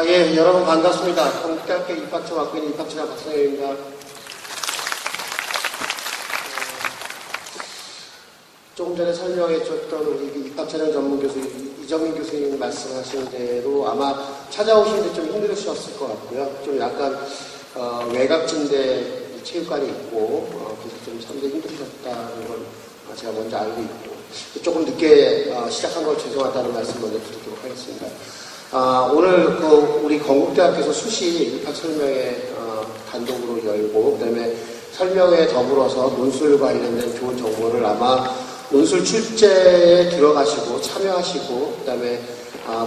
예, 여러분 반갑습니다. 건국대학교 입학처 맡고 있는 입학처장 박성현입니다. 조금 전에 설명해 줬던 우리 입학처장 전문 교수 이정민 교수님 말씀하신 대로 아마 찾아오시는데 좀 힘드셨을 것 같고요. 좀 약간 외곽진대 체육관이 있고 그래서 좀 상당히 힘드셨다는 걸 제가 먼저 알고 있고 조금 늦게 시작한 걸 죄송하다는 말씀 먼저 드리도록 하겠습니다. 오늘 우리 건국대학교에서 수시 입학 설명회 단독으로 열고 그다음에 설명회에 더불어서 논술 관련된 좋은 정보를 아마 논술 출제에 들어가시고 참여하시고 그다음에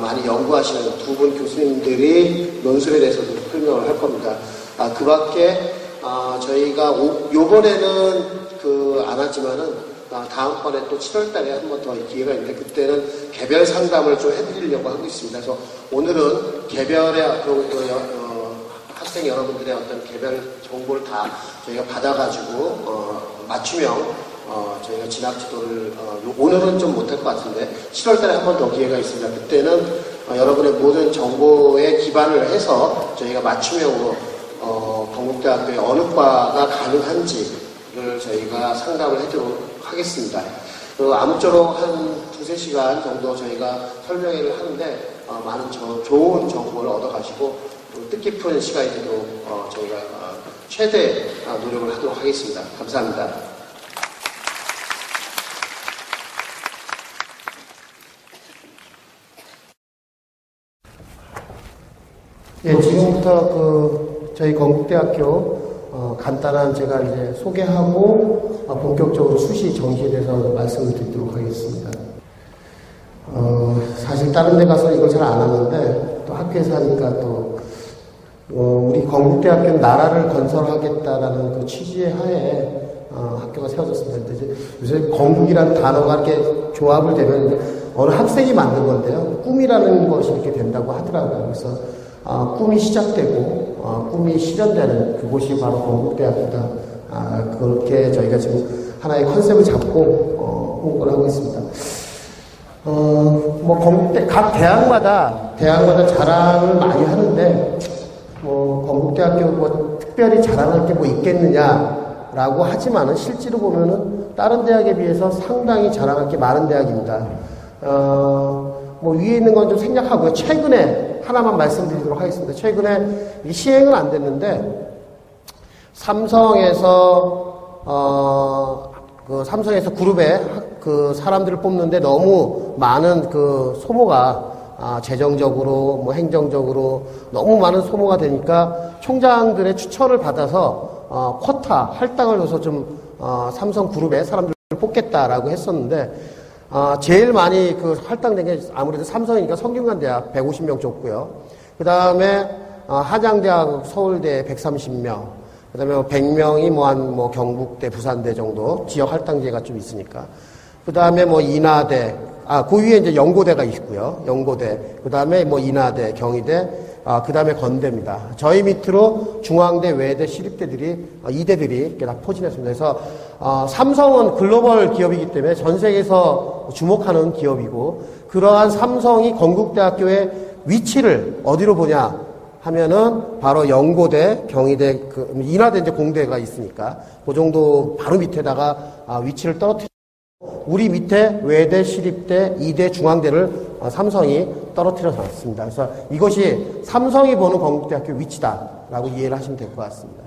많이 연구하시는 두 분 교수님들이 논술에 대해서도 설명을 할 겁니다. 그 밖에 저희가 요번에는 안 하지만은 다음번에 또 7월달에 한 번 더 기회가 있는데 그때는 개별 상담을 좀 해드리려고 하고 있습니다. 그래서 오늘은 개별의 학생 여러분들의 어떤 개별 정보를 다 저희가 받아가지고 맞춤형 저희가 진학지도를 오늘은 좀 못할 것 같은데 7월달에 한 번 더 기회가 있습니다. 그때는 여러분의 모든 정보에 기반을 해서 저희가 맞춤형으로 건국대학교에 어느 과가 가능한지를 저희가 상담을 해드리도록 하겠습니다. 아무쪼록 한 2-3시간 정도 저희가 설명회를 하는데 많은 좋은 정보를 얻어가시고 뜻깊은 시간이 되도록 저희가 최대 노력을 하도록 하겠습니다. 감사합니다. 예, 지금부터 저희 건국대학교 간단한 제가 이제 소개하고 본격적으로 수시 정시에 대해서 말씀을 드리도록 하겠습니다. 사실 다른 데 가서 이걸 잘 안 하는데 또 학교에서 하니까 또 우리 건국대학교는 나라를 건설하겠다라는 그 취지의 하에 학교가 세워졌습니다. 이제 요새 건국이라는 단어가 이렇게 조합을 되면 이제 어느 학생이 만든 건데요. 꿈이라는 것이 이렇게 된다고 하더라고요. 그래서 꿈이 시작되고 꿈이 실현되는 그곳이 바로 건국대학교다. 그렇게 저희가 지금 하나의 컨셉을 잡고 홍보를 하고 있습니다. 건국대 각 대학마다 자랑을 많이 하는데 건국대학교 특별히 자랑할 게 있겠느냐라고 하지만은 실제로 보면은 다른 대학에 비해서 상당히 자랑할 게 많은 대학입니다. 위에 있는 건 좀 생략하고요. 최근에 하나만 말씀드리도록 하겠습니다. 최근에 시행은 안 됐는데 삼성에서 그룹에 사람들을 뽑는데 너무 많은 소모가 재정적으로 행정적으로 너무 많은 소모가 되니까 총장들의 추천을 받아서 쿼타 할당을 줘서 좀 삼성 그룹에 사람들을 뽑겠다라고 했었는데 제일 많이 할당된 게 아무래도 삼성이니까 성균관대학 150명 줬고요. 그 다음에 한양대학 서울대 130명, 그 다음에 100명이 경북대, 부산대 정도 지역 할당제가 좀 있으니까. 그 다음에 인하대, 그 위에 이제 연고대가 있고요. 연고대, 그 다음에 인하대, 경희대, 그 다음에 건대입니다. 저희 밑으로 중앙대, 외대, 시립대들이, 이대들이 이렇게 다 포진했습니다. 그래서, 삼성은 글로벌 기업이기 때문에 전 세계에서 주목하는 기업이고, 그러한 삼성이 건국대학교의 위치를 어디로 보냐 하면은 바로 연고대, 경희대, 인하대 이제 공대가 있으니까, 그 정도 바로 밑에다가 위치를 떨어뜨리고, 우리 밑에 외대, 시립대, 이대, 중앙대를 삼성이 떨어뜨려서 놨습니다. 그래서 이것이 삼성이 보는 건국대학교 위치다라고 이해를 하시면 될 것 같습니다.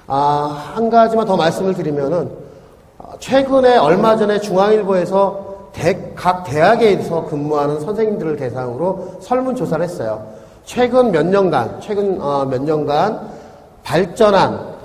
한 가지만 더 말씀을 드리면은 최근에 얼마 전에 중앙일보에서 각 대학에서 근무하는 선생님들을 대상으로 설문조사를 했어요. 최근 몇 년간 발전한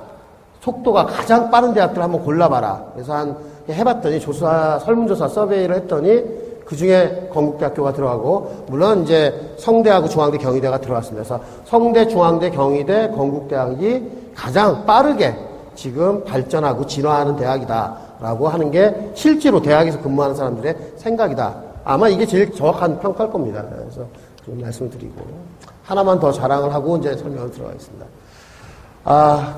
속도가 가장 빠른 대학들 한번 골라봐라. 그래서 해봤더니 설문조사 서베이를 했더니 그 중에 건국대학교가 들어가고, 물론 이제 성대하고 중앙대, 경희대가 들어갔습니다. 그래서 성대, 중앙대, 경희대, 건국대학이 가장 빠르게 지금 발전하고 진화하는 대학이다라고 하는 게 실제로 대학에서 근무하는 사람들의 생각이다. 아마 이게 제일 정확한 평가일 겁니다. 그래서 좀 말씀을 드리고, 하나만 더 자랑을 하고 이제 설명을 들어가겠습니다.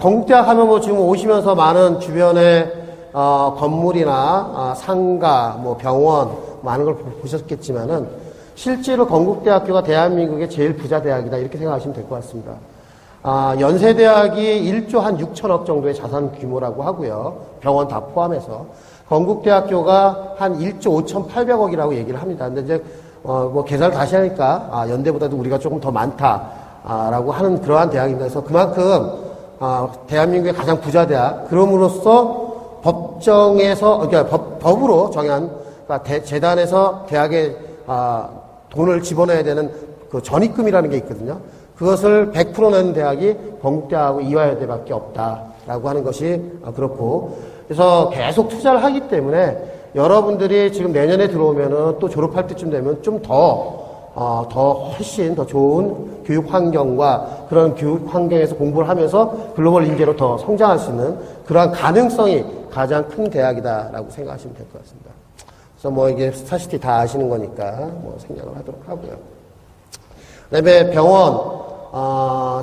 건국대학 하면 지금 오시면서 많은 주변에 건물이나 상가, 병원 많은 걸 보셨겠지만은 실제로 건국대학교가 대한민국의 제일 부자 대학이다 이렇게 생각하시면 될 것 같습니다. 연세대학이 1조 한 6천억 정도의 자산 규모라고 하고요. 병원 다 포함해서. 건국대학교가 한 1조 5,800억이라고 얘기를 합니다. 근데 이제, 계산을 다시 하니까, 연대보다도 우리가 조금 더 많다라고 하는 그러한 대학입니다. 그래서 그만큼, 대한민국의 가장 부자 대학, 그럼으로써 법정에서, 그러니까 법으로 정한, 그러니까 재단에서 대학에, 돈을 집어넣어야 되는 그 전입금이라는 게 있거든요. 그것을 100% 내는 대학이 건국대하고 이화여대밖에 없다라고 하는 것이 그렇고, 그래서 계속 투자를 하기 때문에 여러분들이 지금 내년에 들어오면은 또 졸업할 때쯤 되면 좀 훨씬 더 좋은 교육 환경과 그런 교육 환경에서 공부를 하면서 글로벌 인재로 더 성장할 수 있는 그러한 가능성이 가장 큰 대학이다라고 생각하시면 될 것 같습니다. 그래서 이게 스타시티 다 아시는 거니까 생략을 하도록 하고요. 그 다음에 병원,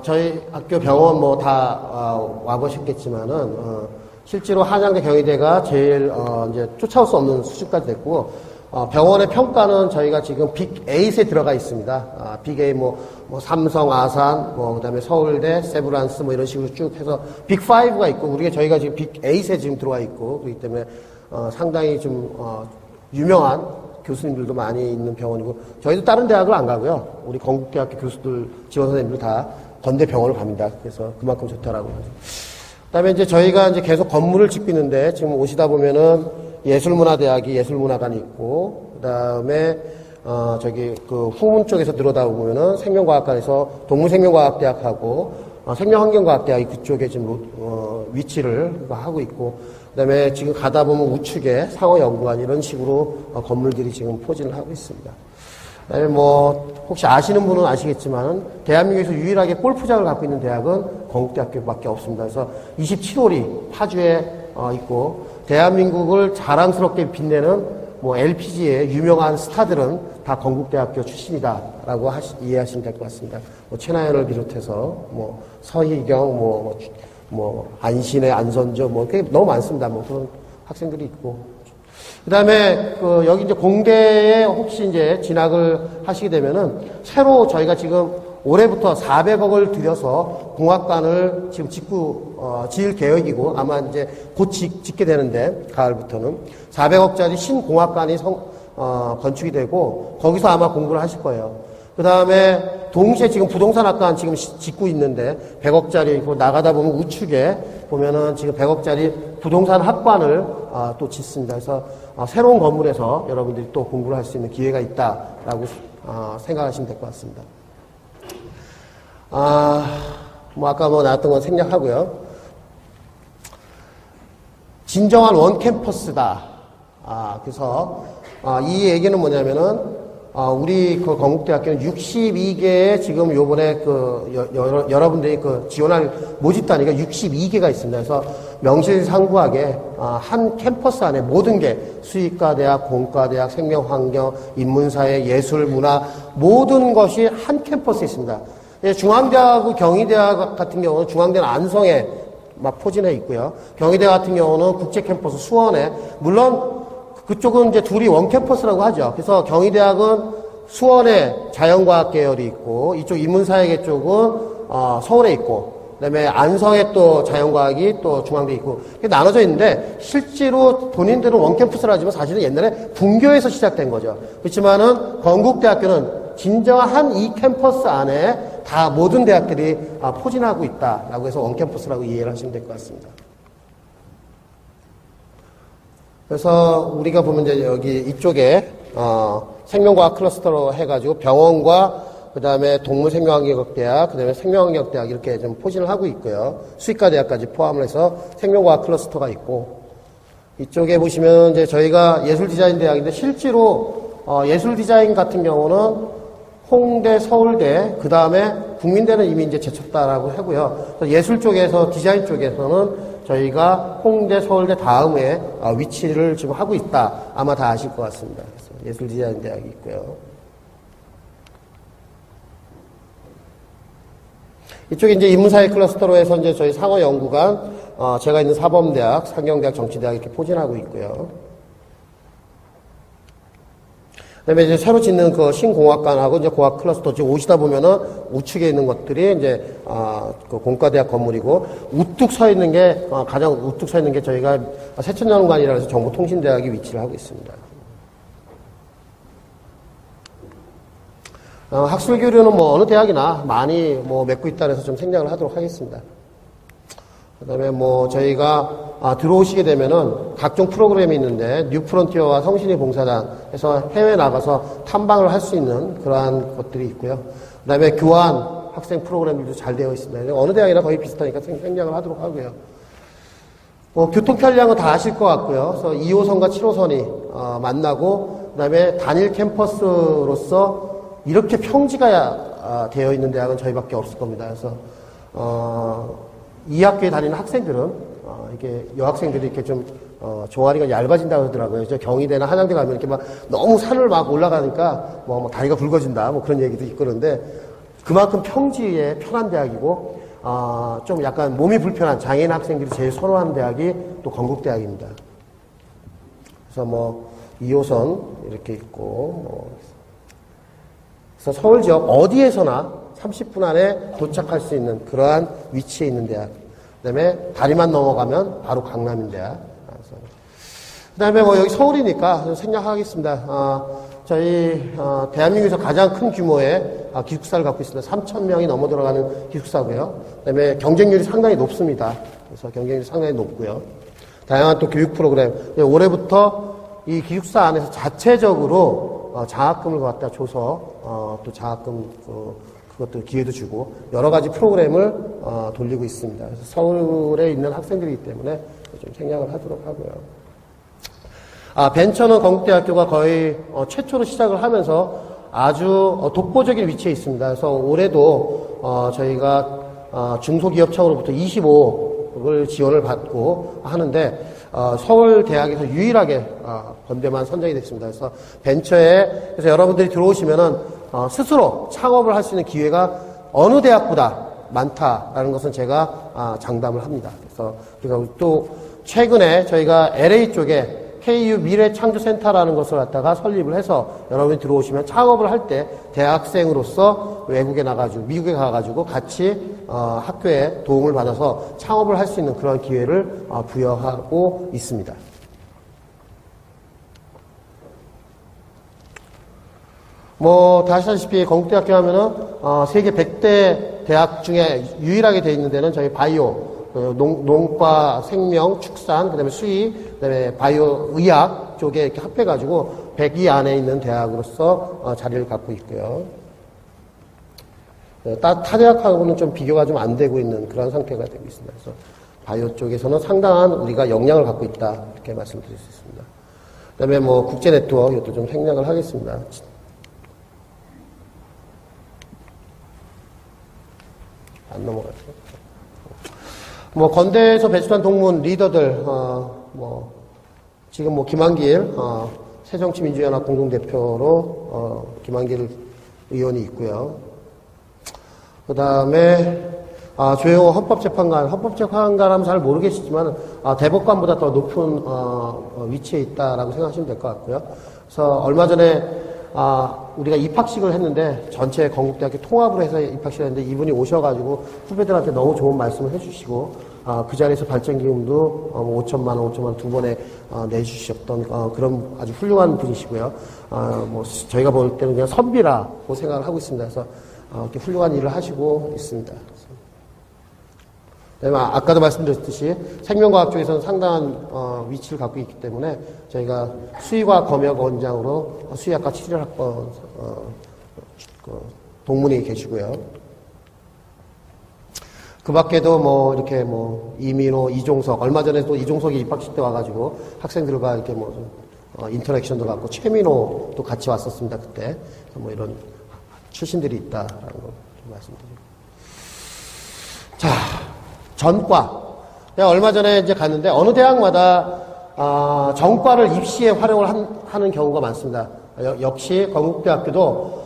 저희 학교 병원 다 와보셨겠지만은, 실제로 한양대 경희대가 제일, 이제 쫓아올 수 없는 수준까지 됐고, 병원의 평가는 저희가 지금 빅 8에 들어가 있습니다. 빅 8, 삼성, 아산, 그 다음에 서울대, 세브란스, 이런 식으로 쭉 해서 빅 5가 있고, 저희가 지금 빅 8에 지금 들어와 있고, 그렇기 때문에, 상당히 좀, 유명한 교수님들도 많이 있는 병원이고, 저희도 다른 대학을 안 가고요. 우리 건국대학교 교수들, 지원 선생님들 다 건대병원을 갑니다. 그래서 그만큼 좋다라고 하죠. 그 다음에 이제 저희가 이제 계속 건물을 짓고 있는데, 지금 오시다 보면은 예술문화대학이 예술문화관이 있고, 그 다음에, 후문 쪽에서 들어다 보면은 생명과학관에서 동물생명과학대학하고, 생명환경과학대학이 그쪽에 지금, 위치를 하고 있고, 그 다음에 지금 가다 보면 우측에 상어연구관 이런 식으로 건물들이 지금 포진을 하고 있습니다. 그 다음에 혹시 아시는 분은 아시겠지만 대한민국에서 유일하게 골프장을 갖고 있는 대학은 건국대학교밖에 없습니다. 그래서 27홀이 파주에 있고 대한민국을 자랑스럽게 빛내는 LPG의 유명한 스타들은 다 건국대학교 출신이다라고 이해하시면 될 것 같습니다. 최나연을 비롯해서 서희경, 안신의 안선조, 그게 너무 많습니다. 그런 학생들이 있고. 그 다음에, 여기 이제 공대에 혹시 이제 진학을 하시게 되면은, 새로 저희가 지금 올해부터 400억을 들여서 공학관을 지금 지을 계획이고, 아마 이제 곧 짓게 되는데, 가을부터는. 400억짜리 신공학관이 건축이 되고, 거기서 아마 공부를 하실 거예요. 그 다음에 동시에 지금 부동산학관 지금 짓고 있는데 100억짜리 나가다 보면 우측에 보면은 지금 100억짜리 부동산 학관을 또 짓습니다. 그래서 새로운 건물에서 여러분들이 또 공부를 할 수 있는 기회가 있다라고 생각하시면 될 것 같습니다. 아까 나왔던 건 생략하고요. 진정한 원캠퍼스다. 그래서 이 얘기는 뭐냐면은 우리 건국대학교는 62개의 지금 요번에 여러분들이 지원할 모집단위가 62개가 있습니다. 그래서 명실상부하게 한 캠퍼스 안에 모든 게 수의과대학, 공과대학, 생명환경, 인문사회, 예술, 문화 모든 것이 한 캠퍼스에 있습니다. 중앙대하고 경희대학 같은 경우는 중앙대는 안성에 포진해 있고요. 경희대 같은 경우는 국제캠퍼스 수원에 물론 그쪽은 이제 둘이 원캠퍼스라고 하죠. 그래서 경희대학은 수원에 자연과학 계열이 있고, 이쪽 인문사회계 쪽은, 서울에 있고, 그 다음에 안성에 또 자연과학이 또 중앙대에 있고, 이렇게 나눠져 있는데, 실제로 본인들은 원캠퍼스라 하지만 사실은 옛날에 분교에서 시작된 거죠. 그렇지만은, 건국대학교는 진정한 한 이 캠퍼스 안에 다 모든 대학들이 포진하고 있다라고 해서 원캠퍼스라고 이해를 하시면 될 것 같습니다. 그래서 우리가 보면 이제 여기 이쪽에 생명과학 클러스터로 해가지고 병원과 그 다음에 동물생명학대학, 그 다음에 생명학대학 이렇게 좀 포진을 하고 있고요. 수의과대학까지 포함을 해서 생명과학 클러스터가 있고 이쪽에 보시면 이제 저희가 예술디자인대학인데 실제로 예술디자인 같은 경우는 홍대, 서울대, 그 다음에 국민대는 이미 이제 제쳤다라고 하고요. 예술 쪽에서 디자인 쪽에서는 저희가 홍대, 서울대 다음에 위치를 지금 하고 있다. 아마 다 아실 것 같습니다. 그래서 예술디자인대학이 있고요. 이쪽에 이제 인문사회 클러스터로 해서 이제 저희 상어연구관, 제가 있는 사범대학, 상경대학, 정치대학 이렇게 포진하고 있고요. 그다음에 이제 새로 짓는 그 신공학관하고 이제 공학 클러스터 지금 오시다 보면은 우측에 있는 것들이 이제 그 공과대학 건물이고 우뚝 서 있는 게 가장 우뚝 서 있는 게 저희가 세천연구관이라 해서 정보통신대학이 위치를 하고 있습니다. 학술 교류는 뭐 어느 대학이나 많이 뭐 맺고 있다 해서 좀 생략을 하도록 하겠습니다. 그다음에 뭐 저희가 들어오시게 되면은 각종 프로그램이 있는데 뉴프론티어와 성신이 봉사단에서 해외 나가서 탐방을 할 수 있는 그러한 것들이 있고요. 그다음에 교환 학생 프로그램들도 잘 되어 있습니다. 어느 대학이나 거의 비슷하니까 생략을 하도록 하고요. 뭐 교통 편리한 거 다 아실 것 같고요. 그래서 2호선과 7호선이 만나고 그다음에 단일 캠퍼스로서 이렇게 평지가 되어 있는 대학은 저희밖에 없을 겁니다. 그래서 이 학교에 다니는 학생들은 이게 여학생들이 이렇게 좀 종아리가 얇아진다고 하더라고요. 경희대나 한양대 가면 이렇게 막 너무 산을 막 올라가니까 뭐 다리가 굵어진다 뭐 그런 얘기도 있고 그런데 그만큼 평지에 편한 대학이고 좀 약간 몸이 불편한 장애인 학생들이 제일 선호하는 대학이 또 건국대학입니다. 그래서 뭐 2호선 이렇게 있고 그래서 서울 지역 어디에서나 30분 안에 도착할 수 있는 그러한 위치에 있는 대학. 그 다음에 다리만 넘어가면 바로 강남인대학. 그 다음에 뭐 여기 서울이니까 생략하겠습니다. 저희 대한민국에서 가장 큰 규모의 기숙사를 갖고 있습니다. 3,000명이 넘어 들어가는 기숙사고요. 그 다음에 경쟁률이 상당히 높습니다. 그래서 경쟁률이 상당히 높고요. 다양한 또 교육 프로그램. 올해부터 이 기숙사 안에서 자체적으로 장학금을 갖다 줘서 또 장학금 그것도 기회도 주고 여러 가지 프로그램을 돌리고 있습니다. 그래서 서울에 있는 학생들이기 때문에 좀 생략을 하도록 하고요. 벤처는 건국대학교가 거의 최초로 시작을 하면서 아주 독보적인 위치에 있습니다. 그래서 올해도 저희가 중소기업청으로부터 25억을 지원을 받고 하는데 서울대학에서 유일하게 건대만 선정이 됐습니다. 그래서 벤처에 그래서 여러분들이 들어오시면은 스스로 창업을 할 수 있는 기회가 어느 대학보다 많다라는 것은 제가 장담을 합니다. 그래서 또 최근에 저희가 LA 쪽에 KU 미래창조센터라는 것을 갖다가 설립을 해서 여러분이 들어오시면 창업을 할 때 대학생으로서 외국에 나가지고 미국에 가가지고 같이 학교에 도움을 받아서 창업을 할 수 있는 그런 기회를 부여하고 있습니다. 뭐 다 아시다시피 건국대학교 하면은 세계 100대 대학 중에 유일하게 되어 있는 데는 저희 바이오 농과 생명, 축산, 그 다음에 수의, 그 다음에 바이오 의학 쪽에 이렇게 합해가지고 100위 안에 있는 대학으로서 자리를 갖고 있고요. 타 대학하고는 좀 비교가 좀 안 되고 있는 그런 상태가 되고 있습니다. 그래서 바이오 쪽에서는 상당한 우리가 역량을 갖고 있다. 이렇게 말씀드릴 수 있습니다. 그 다음에 뭐 국제 네트워크 이것도 좀 생략을 하겠습니다. 안 넘어가죠. 뭐 건대에서 배출한 동문 리더들 뭐 지금 뭐 김한길 새정치민주연합 공동대표로 김한길 의원이 있고요. 그 다음에 조영호 헌법재판관 하면 잘 모르겠지만 대법관보다 더 높은 위치에 있다라고 생각하시면 될 것 같고요. 그래서 얼마 전에 우리가 입학식을 했는데 전체 건국대학교 통합으로 해서 입학식을 했는데 이분이 오셔가지고 후배들한테 너무 좋은 말씀을 해주시고 그 자리에서 발전기금도 5천만 원 두 번에 내주셨던 그런 아주 훌륭한 분이시고요. 뭐 저희가 볼 때는 그냥 선비라고 생각을 하고 있습니다. 그래서 이렇게 훌륭한 일을 하시고 있습니다. 아까도 말씀드렸듯이 생명과학 쪽에서는 상당한 위치를 갖고 있기 때문에 저희가 수의과학 검역 원장으로 수의학과 7학번 동문이 계시고요. 그 밖에도 뭐 이렇게 뭐 이민호, 이종석 얼마 전에 또 이종석이 입학식 때 와가지고 학생들과 이렇게 뭐 인터랙션도 갖고 최민호도 같이 왔었습니다 그때. 뭐 이런 출신들이 있다라는 거 말씀드리고. 자. 전과. 제가 얼마 전에 이제 갔는데 어느 대학마다 전과를 입시에 활용을 하는 경우가 많습니다. 역시 건국대학교도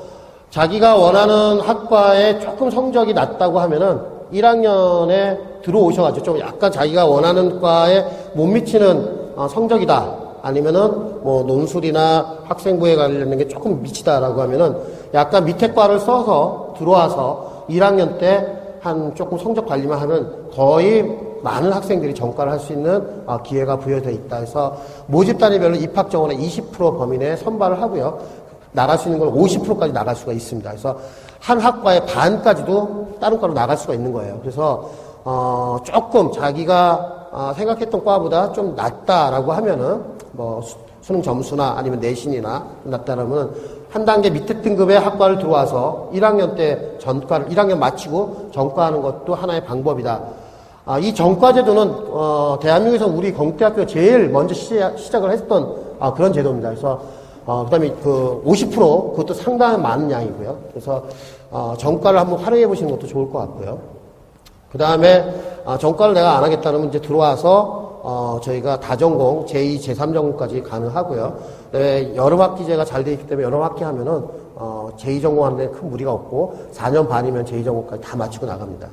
자기가 원하는 학과에 조금 성적이 낮다고 하면은 1학년에 들어오셔가지고 좀 약간 자기가 원하는 과에 못 미치는 성적이다 아니면은 뭐 논술이나 학생부에 관련된 게 조금 미치다라고 하면은 약간 밑에 과를 써서 들어와서 1학년 때 한 조금 성적 관리만 하면 거의 많은 학생들이 전과를 할 수 있는 기회가 부여되어 있다 해서 모집 단위별로 입학 정원의 20% 범위 내에 선발을 하고요. 나갈 수 있는 건 50%까지 나갈 수가 있습니다. 그래서 한 학과의 반까지도 다른 과로 나갈 수가 있는 거예요. 그래서 조금 자기가 생각했던 과보다 좀 낮다라고 하면은 뭐 수능 점수나 아니면 내신이나 낮다라면 한 단계 밑에 등급의 학과를 들어와서 1학년 때 전과를 1학년 마치고 전과하는 것도 하나의 방법이다. 이 전과제도는 대한민국에서 우리 건국대학교가 제일 먼저 시작을 했던 그런 제도입니다. 그래서 그다음에 그 50% 그것도 상당히 많은 양이고요. 그래서 전과를 한번 활용해 보시는 것도 좋을 것 같고요. 그다음에 전과를 내가 안 하겠다면 이제 들어와서 저희가 다전공, 제2, 제3전공까지 가능하고요. 여름학기제가 잘 돼 있기 때문에 여름학기 하면은 제2전공하는 데 큰 무리가 없고 4년 반이면 제2전공까지 다 마치고 나갑니다.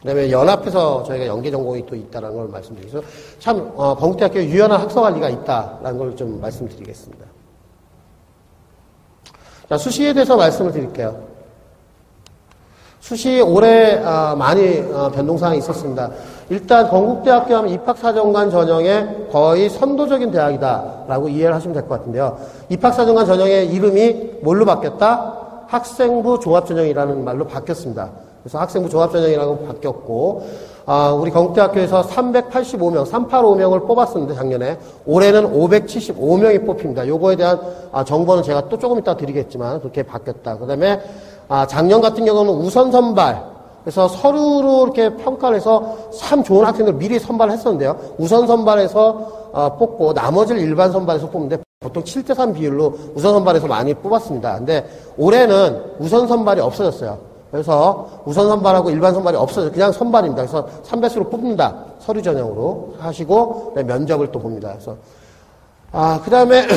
그다음에 연합해서 저희가 연계전공이 또 있다는 걸 말씀드리면서 참 건국대학교에 유연한 학서관리가 있다라는 걸 좀 말씀드리겠습니다. 자, 수시에 대해서 말씀을 드릴게요. 수시 올해 많이 변동사항이 있었습니다. 일단 건국대학교 하면 입학사정관 전형의 거의 선도적인 대학이다라고 이해를 하시면 될 것 같은데요. 입학사정관 전형의 이름이 뭘로 바뀌었다? 학생부 종합전형이라는 말로 바뀌었습니다. 그래서 학생부 종합전형이라고 바뀌었고 우리 건국대학교에서 385명, 385명을 뽑았었는데 작년에 올해는 575명이 뽑힙니다. 요거에 대한 정보는 제가 또 조금 이따 드리겠지만 그렇게 바뀌었다. 그다음에 작년 같은 경우는 우선 선발 그래서 서류로 이렇게 평가를 해서 참 좋은 학생들 미리 선발을 했었는데요. 우선 선발해서 뽑고 나머지를 일반 선발해서 뽑는데 보통 7대3 비율로 우선 선발해서 많이 뽑았습니다. 근데 올해는 우선 선발이 없어졌어요. 그래서 우선 선발하고 일반 선발이 없어져요. 그냥 선발입니다. 그래서 3배수로 뽑는다. 서류 전형으로 하시고 면접을 또 봅니다. 그래서 그 다음에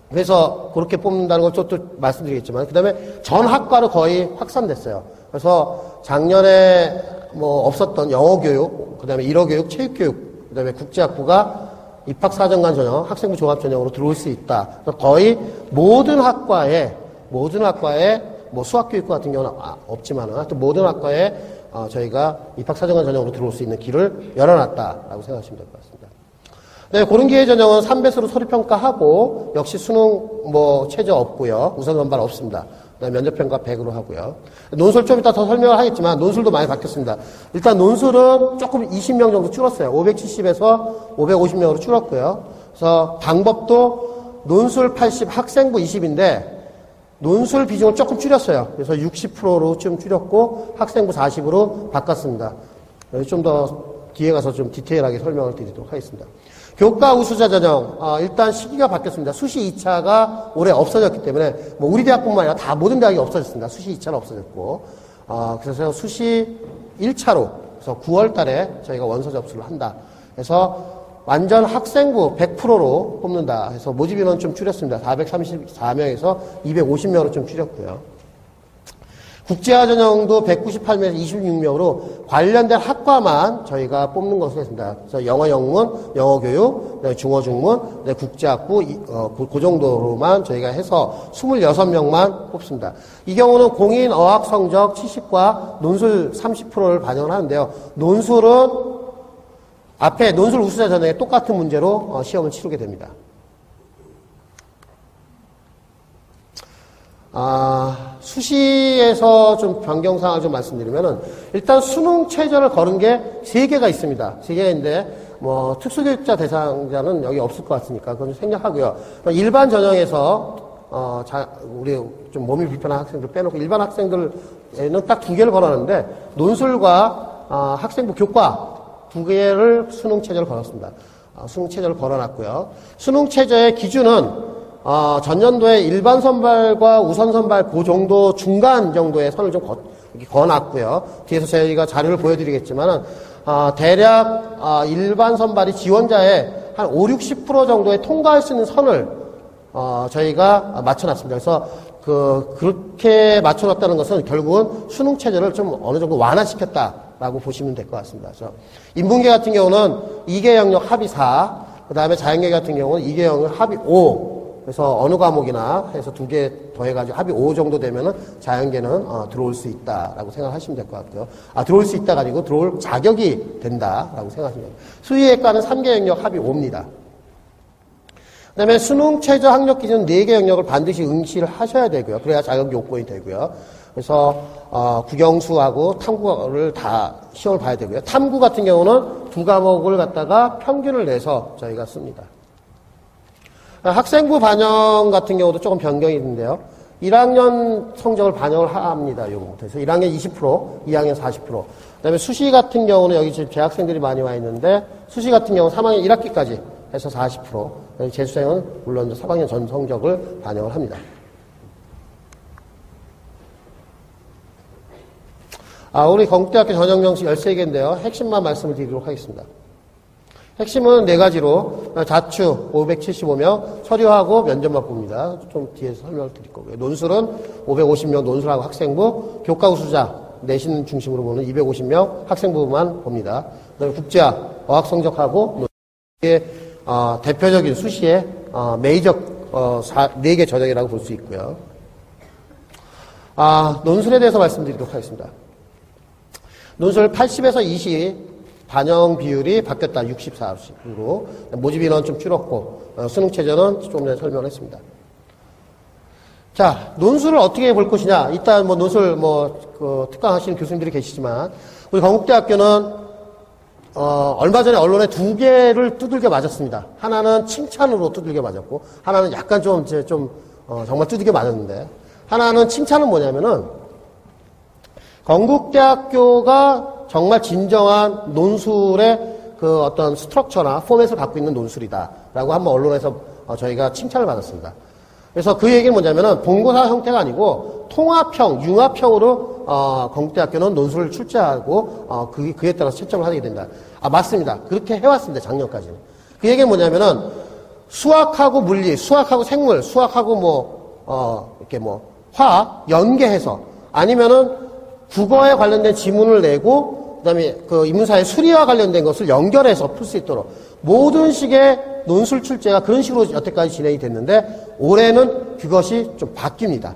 그래서 그렇게 뽑는다는 걸 또 말씀드리겠지만 그 다음에 전 학과로 거의 확산됐어요. 그래서 작년에 뭐 없었던 영어교육, 그 다음에 일어교육, 체육교육, 그 다음에 국제학부가 입학사정관 전형, 학생부 종합전형으로 들어올 수 있다. 그래서 거의 모든 학과에 뭐 수학교육과 같은 경우는 없지만 하여튼 모든 학과에 저희가 입학사정관 전형으로 들어올 수 있는 길을 열어놨다라고 생각하시면 될 것 같습니다. 네, 그런 기회 전형은 3배수로 서류평가하고 역시 수능 뭐 최저 없고요. 우선 선발 없습니다. 면접평가 100으로 하고요. 논술 좀 이따 더 설명을 하겠지만 논술도 많이 바뀌었습니다. 일단 논술은 조금 20명 정도 줄었어요. 570에서 550명으로 줄었고요. 그래서 방법도 논술 80, 학생부 20인데 논술 비중을 조금 줄였어요. 그래서 60%로 좀 줄였고 학생부 40으로 바꿨습니다. 좀 더 뒤에 가서 좀 디테일하게 설명을 드리도록 하겠습니다. 교과 우수자 전형, 일단 시기가 바뀌었습니다. 수시 2차가 올해 없어졌기 때문에, 뭐 우리 대학뿐만 아니라 다 모든 대학이 없어졌습니다. 수시 2차는 없어졌고, 그래서 수시 1차로, 그래서 9월 달에 저희가 원서 접수를 한다. 그래서 완전 학생부 100%로 뽑는다. 그래서 모집 인원 좀 줄였습니다. 434명에서 250명으로 좀 줄였고요. 국제화 전형도 198명에서 26명으로 관련된 학과만 저희가 뽑는 것으로 했습니다. 그래서 영어 영문, 영어 교육, 중어 중문, 국제학부 그 정도로만 저희가 해서 26명만 뽑습니다. 이 경우는 공인 어학 성적 70과 논술 30%를 반영을 하는데요. 논술은 앞에 논술 우수자 전형에 똑같은 문제로 시험을 치르게 됩니다. 수시에서 좀 변경사항을 좀 말씀드리면은, 일단 수능 최저를 거는 게 3개가 있습니다. 3개가 있는데, 뭐, 특수교육자 대상자는 여기 없을 것 같으니까, 그건 좀 생략하고요. 일반 전형에서, 우리 좀 몸이 불편한 학생들 빼놓고, 일반 학생들에는 딱 2개를 걸었는데, 논술과, 학생부 교과 2개를 수능 최저를 걸었습니다. 수능 최저를 걸어놨고요. 수능 최저의 기준은, 전년도에 일반 선발과 우선 선발 그 정도 중간 정도의 선을 좀 그어놨고요. 뒤에서 저희가 자료를 보여드리겠지만은, 대략, 일반 선발이 지원자의 한 5, 60% 정도에 통과할 수 있는 선을, 저희가 맞춰놨습니다. 그래서 그렇게 맞춰놨다는 것은 결국은 수능 체제를 좀 어느 정도 완화시켰다라고 보시면 될 것 같습니다. 그래서 인문계 같은 경우는 2개 영역 합의 4, 그 다음에 자연계 같은 경우는 2개형을 합이 5. 그래서 어느 과목이나 해서 2개 더해가지고 합이 5 정도 되면은 자연계는 들어올 수 있다라고 생각하시면 될 것 같고요. 들어올 수 있다가 아니고 들어올 자격이 된다라고 생각하시면 됩니다. 수의학과는 3개 영역 합이 5입니다. 그 다음에 수능, 최저, 학력 기준 4개 영역을 반드시 응시를 하셔야 되고요. 그래야 자격 요건이 되고요. 그래서 국영수하고 탐구를 다 시험을 봐야 되고요. 탐구 같은 경우는 2과목을 갖다가 평균을 내서 저희가 씁니다. 학생부 반영 같은 경우도 조금 변경이 있는데요. 1학년 성적을 반영을 합니다. 요거. 그래서 1학년 20%, 2학년 40%. 그 다음에 수시 같은 경우는 여기 지금 재학생들이 많이 와 있는데, 수시 같은 경우는 3학년 1학기까지 해서 40%. 재수생은 물론 3학년 전 성적을 반영을 합니다. 우리 건국대학교 전형정시 13개인데요. 핵심만 말씀을 드리도록 하겠습니다. 핵심은 4가지로 자추 575명, 서류하고 면접만 봅니다. 좀 뒤에서 설명을 드릴 거고요. 논술은 550명 논술하고 학생부, 교과 우수자 내신 중심으로 보는 250명 학생부만 봅니다. 그다음에 국제학, 어학 성적하고 대표적인 수시의 메이저 4개 전형이라고 볼 수 있고요. 논술에 대해서 말씀드리도록 하겠습니다. 논술 80에서 20 반영 비율이 바뀌었다. 64%로. 모집 인원 좀 줄었고, 수능 최저는 조금 전에 설명을 했습니다. 자, 논술을 어떻게 볼 것이냐. 일단 논술 특강 하시는 교수님들이 계시지만, 우리 건국대학교는, 얼마 전에 언론에 2개를 두들겨 맞았습니다. 하나는 칭찬으로 두들겨 맞았고, 하나는 약간 정말 두들겨 맞았는데, 하나는 칭찬은 뭐냐면은, 건국대학교가 정말 진정한 논술의 그 어떤 스트럭처나 포맷을 갖고 있는 논술이다라고 한번 언론에서 저희가 칭찬을 받았습니다. 그래서 그 얘기는 뭐냐면은 본고사 형태가 아니고 통합형, 융합형으로 건국대학교는 논술을 출제하고 그에 따라서 채점을 하게 된다. 맞습니다. 그렇게 해왔습니다. 작년까지는. 그 얘기는 뭐냐면은 수학하고 물리, 수학하고 생물, 수학하고 화학 연계해서 아니면은 국어에 관련된 지문을 내고 그다음에 그 인문사의 수리와 관련된 것을 연결해서 풀 수 있도록 모든 식의 논술 출제가 그런 식으로 여태까지 진행이 됐는데 올해는 그것이 좀 바뀝니다.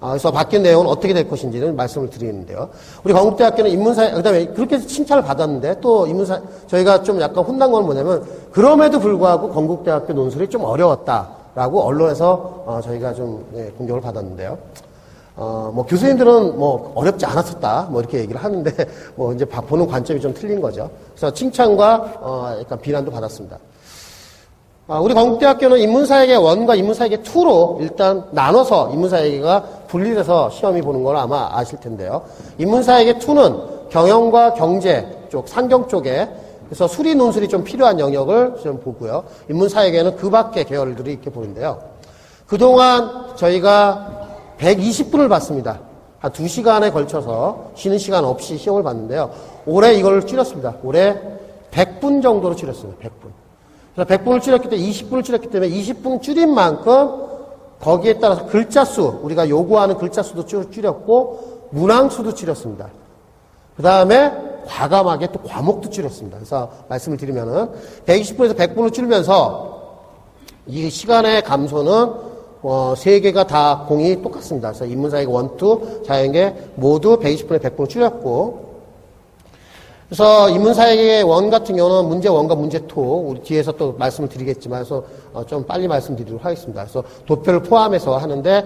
그래서 바뀐 내용은 어떻게 될 것인지는 말씀을 드리는데요. 우리 건국대학교는 인문사, 그다음에 그렇게 해서 칭찬을 받았는데 또 인문사 저희가 좀 약간 혼난 건 뭐냐면 그럼에도 불구하고 건국대학교 논술이 좀 어려웠다라고 언론에서 저희가 좀 공격을 받았는데요. 교수님들은 어렵지 않았었다, 이렇게 얘기를 하는데, 이제 보는 관점이 좀 틀린 거죠. 그래서 칭찬과, 약간 비난도 받았습니다. 우리 건국대학교는 인문사회계 1과 인문사회계 2로 일단 나눠서 인문사회계가 분리돼서 시험이 보는 걸 아마 아실 텐데요. 인문사회계 2는 경영과 경제 쪽, 상경 쪽에, 그래서 수리 논술이 좀 필요한 영역을 좀 보고요. 인문사회계는 그 밖의 계열들이 이렇게 보는데요. 그동안 저희가 120분을 받습니다. 한 2시간에 걸쳐서 쉬는 시간 없이 시험을 봤는데요. 올해 이걸 줄였습니다. 올해 100분 정도로 줄였습니다. 100분. 그래서 100분을 줄였기 때문에 20분을 줄였기 때문에 20분 줄인 만큼 거기에 따라서 글자 수, 우리가 요구하는 글자 수도 줄였고 문항 수도 줄였습니다. 그 다음에 과감하게 또 과목도 줄였습니다. 그래서 말씀을 드리면은 120분에서 100분을 줄이면서 이 시간의 감소는 3개가 다 공이 똑같습니다. 그래서 인문사회계 1, 2, 자연계 모두 120분에 100분을 줄였고, 그래서 인문사회계 1 같은 경우는 문제 1과 문제 2, 우리 뒤에서 또 말씀을 드리겠지만, 그래서 좀 빨리 말씀드리도록 하겠습니다. 그래서 도표를 포함해서 하는데,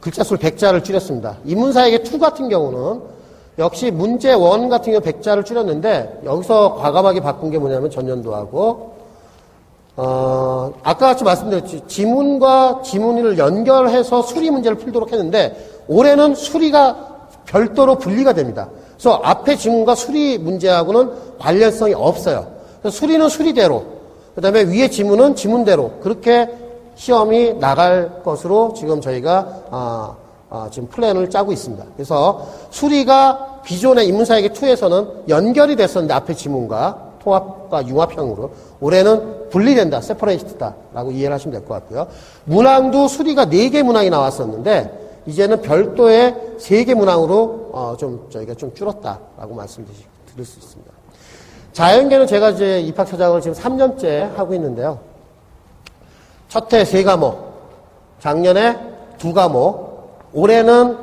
글자 수를 100자를 줄였습니다. 인문사회계 2 같은 경우는 역시 문제 1 같은 경우 100자를 줄였는데, 여기서 과감하게 바꾼 게 뭐냐면 전년도하고, 아까 같이 말씀드렸지, 지문과 지문을 연결해서 수리 문제를 풀도록 했는데, 올해는 수리가 별도로 분리가 됩니다. 그래서 앞에 지문과 수리 문제하고는 관련성이 없어요. 그래서 수리는 수리대로, 그 다음에 위에 지문은 지문대로, 그렇게 시험이 나갈 것으로 지금 저희가, 지금 플랜을 짜고 있습니다. 그래서 수리가 기존의 인문사회계 2에서는 연결이 됐었는데, 앞에 지문과 통합과 융합형으로, 올해는 분리된다, 세퍼레이트다 라고 이해를 하시면 될 것 같고요. 문항도 수리가 4개 문항이 나왔었는데 이제는 별도의 3개 문항으로 저희가 좀 줄었다라고 말씀드릴 수 있습니다. 자연계는 제가 이제 입학처장을 지금 3년째 하고 있는데요. 첫 해 3과목, 작년에 2과목, 올해는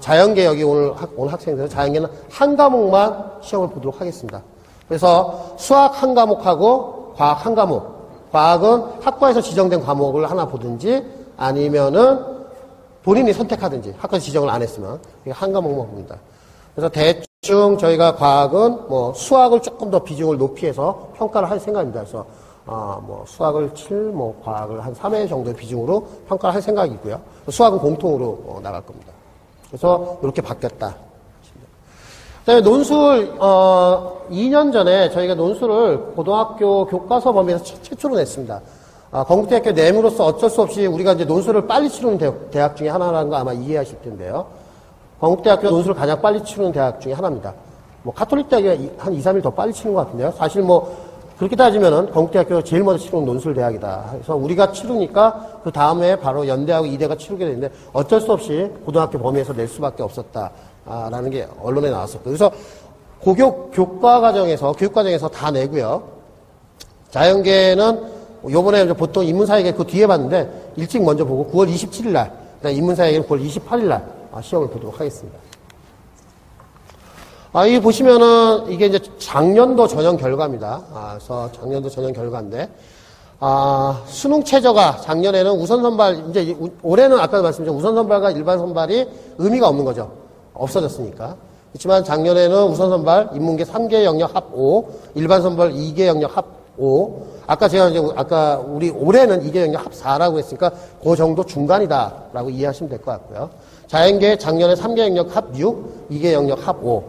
자연계 여기 오늘 학생들 자연계는 한 과목만 시험을 보도록 하겠습니다. 그래서 수학 한 과목하고 과학 한 과목. 과학은 학과에서 지정된 과목을 하나 보든지 아니면은 본인이 선택하든지 학과에서 지정을 안 했으면 한 과목만 봅니다. 그래서 대충 저희가 과학은 뭐 수학을 조금 더 비중을 높이해서 평가를 할 생각입니다. 그래서 뭐 수학을 7, 뭐 과학을 한 3회 정도의 비중으로 평가를 할 생각이고요. 수학은 공통으로 나갈 겁니다. 그래서 이렇게 바뀌었다. 그다음에 논술 2년 전에 저희가 논술을 고등학교 교과서 범위에서 최초로 냈습니다. 건국대학교 내므로서 어쩔 수 없이 우리가 이제 논술을 빨리 치르는 대학 중에 하나라는 거 아마 이해하실 텐데요. 건국대학교 논술을 가장 빨리 치르는 대학 중에 하나입니다. 뭐 카톨릭 대학이 한 2, 3일 더 빨리 치는 것 같은데요. 사실 뭐 그렇게 따지면은 건국대학교가 제일 먼저 치르는 논술 대학이다. 그래서 우리가 치르니까 그 다음에 바로 연대하고 이대가 치르게 되는데 어쩔 수 없이 고등학교 범위에서 낼 수밖에 없었다라는 게 언론에 나왔었고, 그래서 교육과정에서 다 내고요. 자연계는 요번에 보통 인문사회계 그 뒤에 봤는데 일찍 먼저 보고 9월 27일 날, 인문사회계는 9월 28일 날 시험을 보도록 하겠습니다. 여기 보시면은 이게 이제 작년도 전형 결과입니다. 그래서 작년도 전형 결과인데, 수능 최저가 작년에는 우선 선발, 이제 올해는 아까도 말씀드렸죠. 우선 선발과 일반 선발이 의미가 없는 거죠. 없어졌으니까. 그렇지만 작년에는 우선 선발 인문계 3개 영역 합 5, 일반 선발 2개 영역 합 5. 아까 우리 올해는 2개 영역 합 4라고 했으니까 그 정도 중간이다라고 이해하시면 될 것 같고요. 자연계 작년에 3개 영역 합 6, 2개 영역 합 5.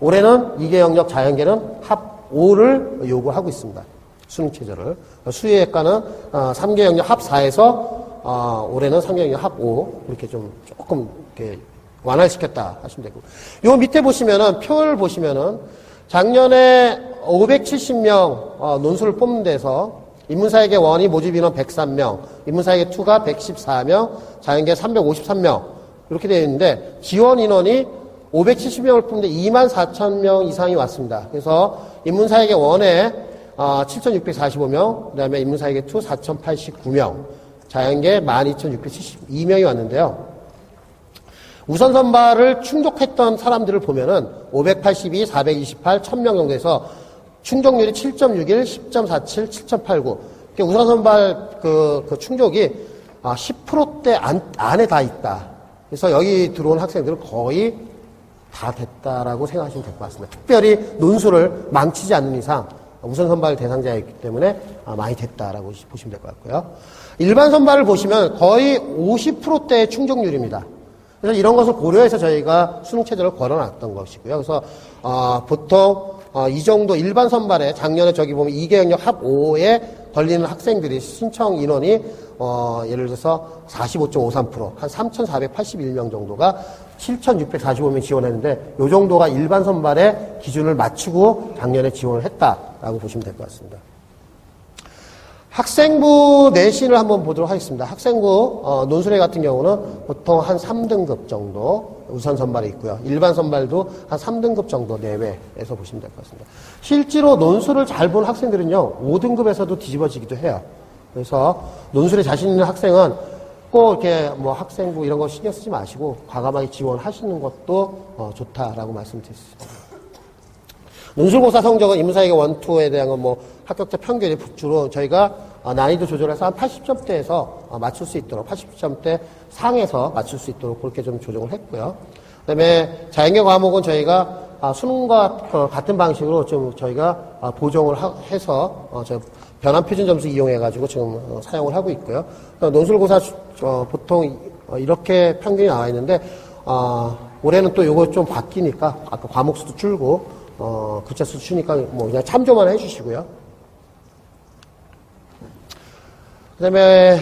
올해는 2개 영역 자연계는 합 5를 요구하고 있습니다. 수능 최저를. 수의학과는 3개 영역 합 4에서 올해는 3개 영역 합 5 이렇게 좀 조금 이렇게 완화시켰다 하시면 되고. 요 밑에 보시면은 표를 보시면은 작년에 570명 논술을 뽑는 데서 인문사회계 1이 모집 인원 103명, 인문사회계 2가 114명, 자연계 353명 이렇게 되어 있는데 지원 인원이 570명을 뽑는데 24,000명 이상이 왔습니다. 그래서 인문사회계 1에 7,645명, 그 다음에 인문사회계 2 4,089명, 자연계 12,672명이 왔는데요. 우선 선발을 충족했던 사람들을 보면은 582, 428, 1000명 정도에서 충족률이 7.61, 10.47, 7.89. 우선 선발 그 충족이 10%대 안에 다 있다. 그래서 여기 들어온 학생들은 거의 다 됐다라고 생각하시면 될 것 같습니다. 특별히 논술을 망치지 않는 이상 우선 선발 대상자이기 때문에 많이 됐다라고 보시면 될 것 같고요. 일반 선발을 보시면 거의 50%대의 충족률입니다. 그래서 이런 것을 고려해서 저희가 수능 체제를 걸어놨던 것이고요. 그래서 보통 이 정도 일반 선발에 작년에 저기 보면 2개 영역 합 5에 걸리는 학생들이 신청 인원이 예를 들어서 45.53%, 한 3,481명 정도가 7,645명 지원했는데 이 정도가 일반 선발의 기준을 맞추고 작년에 지원을 했다라고 보시면 될 것 같습니다. 학생부 내신을 한번 보도록 하겠습니다. 학생부 논술회 같은 경우는 보통 한 3등급 정도 우선 선발이 있고요. 일반 선발도 한 3등급 정도 내외에서 보시면 될 것 같습니다. 실제로 논술을 잘 본 학생들은요, 5등급에서도 뒤집어지기도 해요. 그래서 논술에 자신 있는 학생은 꼭 이렇게 뭐 학생부 이런 거 신경 쓰지 마시고 과감하게 지원하시는 것도 좋다라고 말씀드렸습니다. 논술고사 성적은 인문사회계 1, 2에 대한 뭐 합격자 평균이 주로 저희가 난이도 조절해서 한 80점대에서 맞출 수 있도록 80점대 상에서 맞출 수 있도록 그렇게 좀 조정을 했고요. 그다음에 자연계 과목은 저희가 수능과 같은 방식으로 좀 저희가 보정을 해서 변환 표준 점수 이용해가지고 지금 사용을 하고 있고요. 논술고사 보통 이렇게 평균이 나와 있는데 올해는 또 이거 좀 바뀌니까 아까 과목 수도 줄고 글자 수 주니까 뭐 그냥 참조만 해주시고요. 그다음에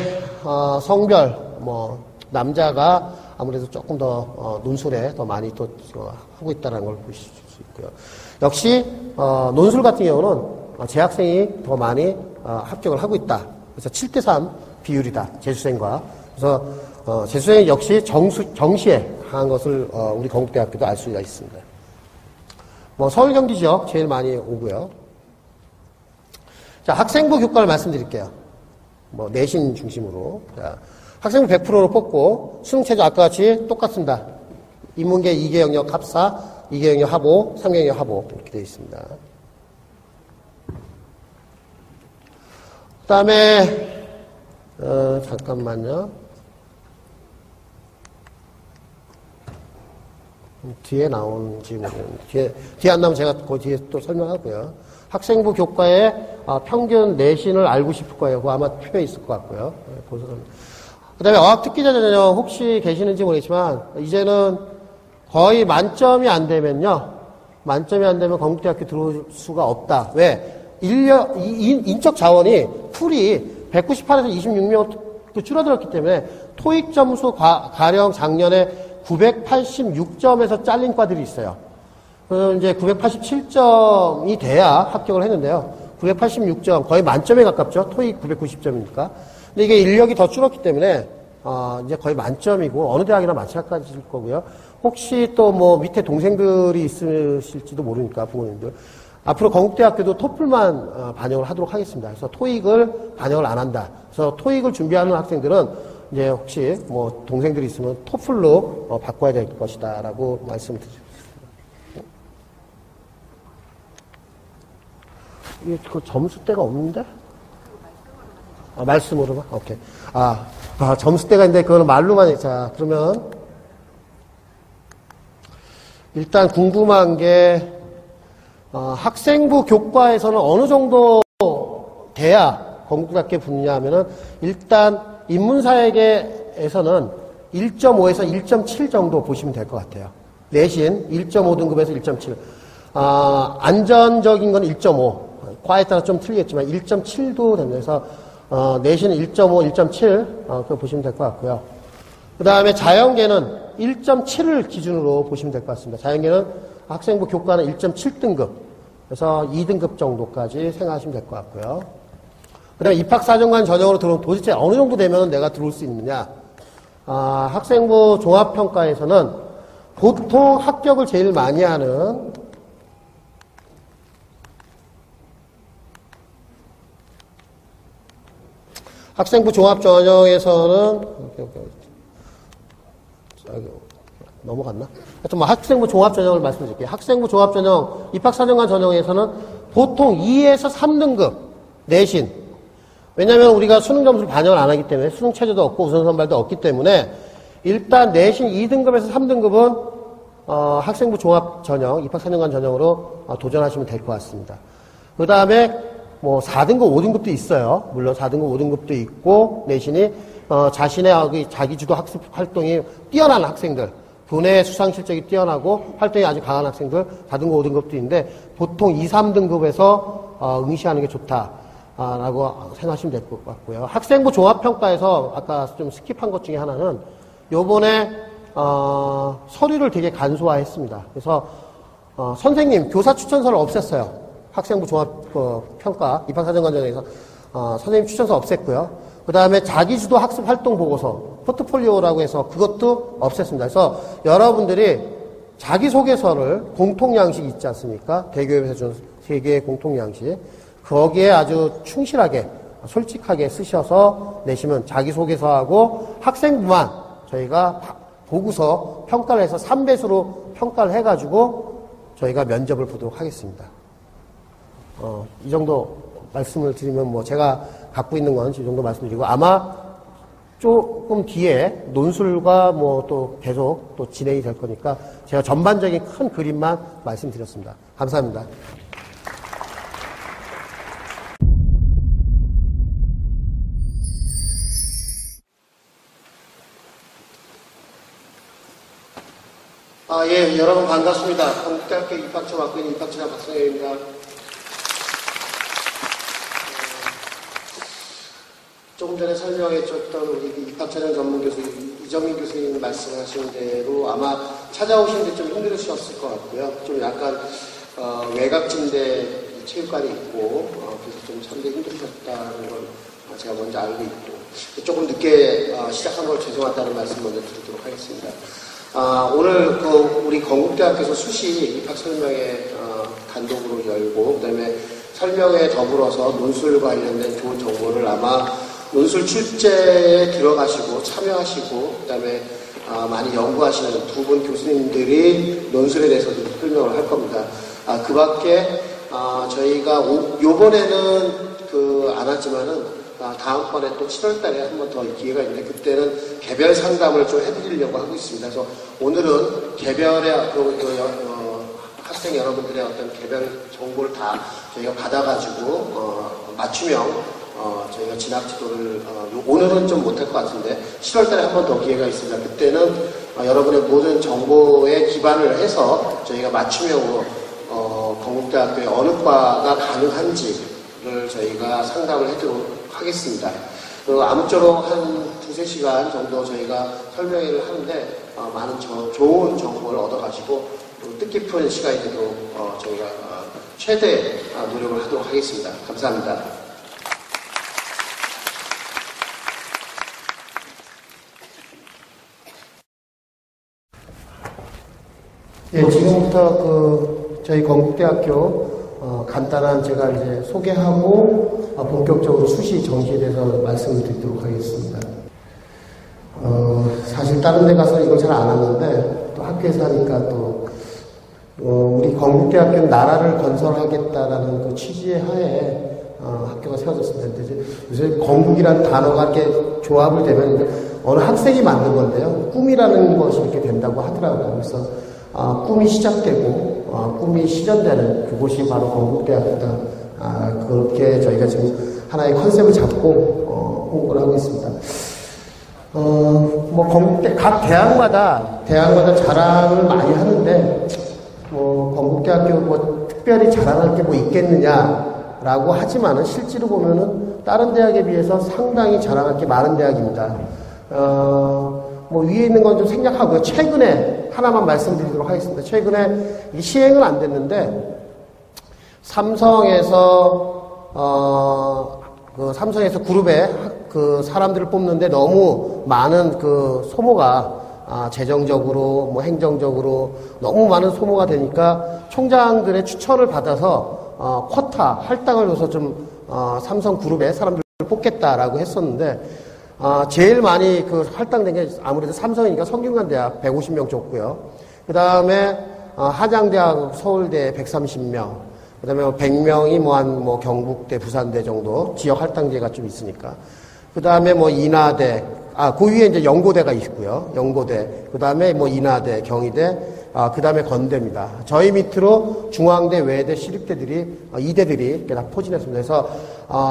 성별 뭐 남자가 아무래도 조금 더 논술에 더 많이 또 하고 있다는 걸 보실 수 있고요. 역시 논술 같은 경우는 재학생이 더 많이 합격을 하고 있다. 그래서 7대3 비율이다. 재수생과. 그래서 재수생 역시 정시에 강한 것을 우리 건국대학교도 알 수가 있습니다. 뭐 서울 경기 지역 제일 많이 오고요. 자, 학생부 교과를 말씀드릴게요. 뭐 내신 중심으로. 자, 학생부 100%로 뽑고 수능 최저 아까 같이 똑같습니다. 인문계 2개 영역 합사, 2개 영역 합오, 3개 영역 합오 이렇게 되어 있습니다. 그 다음에 잠깐만요. 뒤에 나오는지 모르겠는데 뒤에 안 나오면 제가 그 뒤에 또 설명하고요. 학생부 교과의 평균 내신을 알고 싶을 거예요. 그거 아마 표에 있을 것 같고요. 그 다음에 어학특기자 전형 혹시 계시는지 모르겠지만 이제는 거의 만점이 안 되면요. 만점이 안 되면 건국대학교 들어올 수가 없다. 왜? 인적 자원이 풀이 198에서 26명 줄어들었기 때문에 토익 점수 가령 작년에 986점에서 잘린 과들이 있어요. 그럼 이제 987점이 돼야 합격을 했는데요. 986점, 거의 만점에 가깝죠. 토익 990점이니까. 근데 이게 인력이 더 줄었기 때문에, 이제 거의 만점이고, 어느 대학이나 마찬가지일 거고요. 혹시 또 뭐 밑에 동생들이 있으실지도 모르니까, 부모님들. 앞으로 건국대학교도 토플만 반영을 하도록 하겠습니다. 그래서 토익을 반영을 안 한다. 그래서 토익을 준비하는 학생들은 이제 혹시 뭐 동생들이 있으면 토플로 바꿔야 될 것이다 라고 말씀드리겠습니다. 이게 그 점수대가 없는데? 말씀으로만? 오케이. 점수대가 있는데 그거는 말로만. 자, 그러면 일단 궁금한 게 학생부 교과에서는 어느 정도 돼야 건국대학교에 붙느냐 하면은 일단 인문사회계에서는 1.5에서 1.7 정도 보시면 될 것 같아요. 내신 1.5 등급에서 1.7. 안전적인 건 1.5. 과에 따라 좀 틀리겠지만 1.7도 된다. 그래서 내신 1.5, 1.7 그거 보시면 될 것 같고요. 그 다음에 자연계는 1.7을 기준으로 보시면 될 것 같습니다. 자연계는 학생부 교과는 1.7등급. 그래서 2등급 정도까지 생각하시면 될 것 같고요. 그 다음에 입학사정관 전형으로 들어오면 도대체 어느 정도 되면 내가 들어올 수 있느냐. 학생부 종합평가에서는 보통 합격을 제일 많이 하는 학생부 종합전형에서는 넘어갔나? 하여튼 뭐 학생부 종합전형을 말씀드릴게요. 학생부 종합전형, 입학사정관 전형에서는 보통 2에서 3등급 내신. 왜냐하면 우리가 수능 점수를 반영을 안 하기 때문에 수능 체제도 없고 우선 선발도 없기 때문에 일단 내신 2등급에서 3등급은 학생부 종합 전형, 입학사정관 전형으로 도전하시면 될 것 같습니다. 그 다음에 뭐 4등급, 5등급도 있어요. 물론 4등급, 5등급도 있고 내신이 자신의 자기주도 학습 활동이 뛰어난 학생들, 교내 수상 실적이 뛰어나고 활동이 아주 강한 학생들 4등급, 5등급도 있는데 보통 2, 3등급에서 응시하는 게 좋다. 라고 생각하시면 될 것 같고요. 학생부 종합평가에서 아까 좀 스킵한 것 중에 하나는 요번에 서류를 되게 간소화했습니다. 그래서 선생님 교사 추천서를 없앴어요. 학생부 종합평가 입학사정관 전형에서 선생님 추천서 없앴고요. 그 다음에 자기주도 학습 활동 보고서 포트폴리오라고 해서 그것도 없앴습니다. 그래서 여러분들이 자기소개서를 공통양식 있지 않습니까? 대교협에서 준 세계의 공통양식. 거기에 아주 충실하게 솔직하게 쓰셔서 내시면 자기소개서하고 학생부만 저희가 보고서 평가를 해서 3배수로 평가를 해가지고 저희가 면접을 보도록 하겠습니다. 이 정도 말씀을 드리면 뭐 제가 갖고 있는 건 이 정도 말씀드리고 아마 조금 뒤에 논술과 뭐 또 계속 또 진행이 될 거니까 제가 전반적인 큰 그림만 말씀드렸습니다. 감사합니다. 예, 여러분 반갑습니다. 건국대학교 입학처 맡고 있는 입학처장 박성현입니다. 조금 전에 설명해줬던 우리 입학처장 전문 교수 이정민 교수님 말씀하신 대로 아마 찾아오시는데 좀 힘들으셨을 것 같고요. 좀 약간 외곽진대 체육관이 있고 그래서 좀 참기 힘드셨다는 걸 제가 먼저 알고 있고 조금 늦게 시작한 걸 죄송하다는 말씀 먼저 드리도록 하겠습니다. 오늘 우리 건국대학교에서 수시 입학 설명회 단독으로 열고, 그다음에 설명에 더불어서 논술 관련된 좋은 정보를 아마 논술 출제에 들어가시고 참여하시고, 그다음에 많이 연구하시는 두 분 교수님들이 논술에 대해서도 설명을 할 겁니다. 그 밖에 저희가 요번에는 안 왔지만은 다음번에 또 7월 달에 한 번 더 기회가 있는데, 그때는 개별 상담을 좀 해드리려고 하고 있습니다. 그래서 오늘은 개별의 학생 여러분들의 어떤 개별 정보를 다 저희가 받아가지고 맞춤형 저희가 진학 지도를 오늘은 좀 못할 것 같은데 7월 달에 한 번 더 기회가 있습니다. 그때는 여러분의 모든 정보에 기반을 해서 저희가 맞춤형으로 건국대학교에 어느 과가 가능한지를 저희가 상담을 해드리도록 하겠습니다. 아무쪼록 한 2-3시간 정도 저희가 설명회를 하는데 많은 좋은 정보를 얻어가시고 뜻깊은 시간이 되도록 저희가 최대 노력을 하도록 하겠습니다. 감사합니다. 예, 지금부터 저희 건국대학교 간단한 제가 이제 소개하고 본격적으로 수시 정시에 대해서 말씀을 드리도록 하겠습니다. 사실 다른 데 가서 이걸 잘 안 하는데 또 학교에서 하니까 또 우리 건국대학교는 나라를 건설하겠다라는 그 취지의 하에 학교가 세워졌습니다. 근데 요새 건국이라는 단어가 이렇게 조합을 되면 이제 어느 학생이 만든 건데요. 꿈이라는 것이 이렇게 된다고 하더라고요. 그래서 꿈이 시작되고 꿈이 실현되는 그곳이 바로 건국대학교다. 그렇게 저희가 지금 하나의 컨셉을 잡고 홍보를 하고 있습니다. 건국대 각 대학마다 자랑을 많이 하는데 건국대학교 특별히 자랑할 게 있겠느냐라고 하지만은 실제로 보면은 다른 대학에 비해서 상당히 자랑할 게 많은 대학입니다. 위에 있는 건 좀 생략하고요. 최근에 하나만 말씀드리도록 하겠습니다. 최근에 이게 시행은 안 됐는데 삼성에서 그룹에 사람들을 뽑는데 너무 많은 소모가 재정적으로 행정적으로 너무 많은 소모가 되니까 총장들의 추천을 받아서 쿼타 할당을 줘서 좀 삼성 그룹에 사람들을 뽑겠다라고 했었는데 제일 많이 할당된 게 아무래도 삼성이니까 성균관대학 150명 줬고요. 그 다음에 한양대학 서울대 130명, 그 다음에 100명이 경북대, 부산대 정도 지역 할당제가 좀 있으니까. 그 다음에 인하대, 그 위에 이제 연고대가 있고요. 연고대. 그 다음에 인하대, 경희대, 그 다음에 건대입니다. 저희 밑으로 중앙대, 외대, 시립대들이, 이대들이 이렇게 다 포진했습니다. 그래서,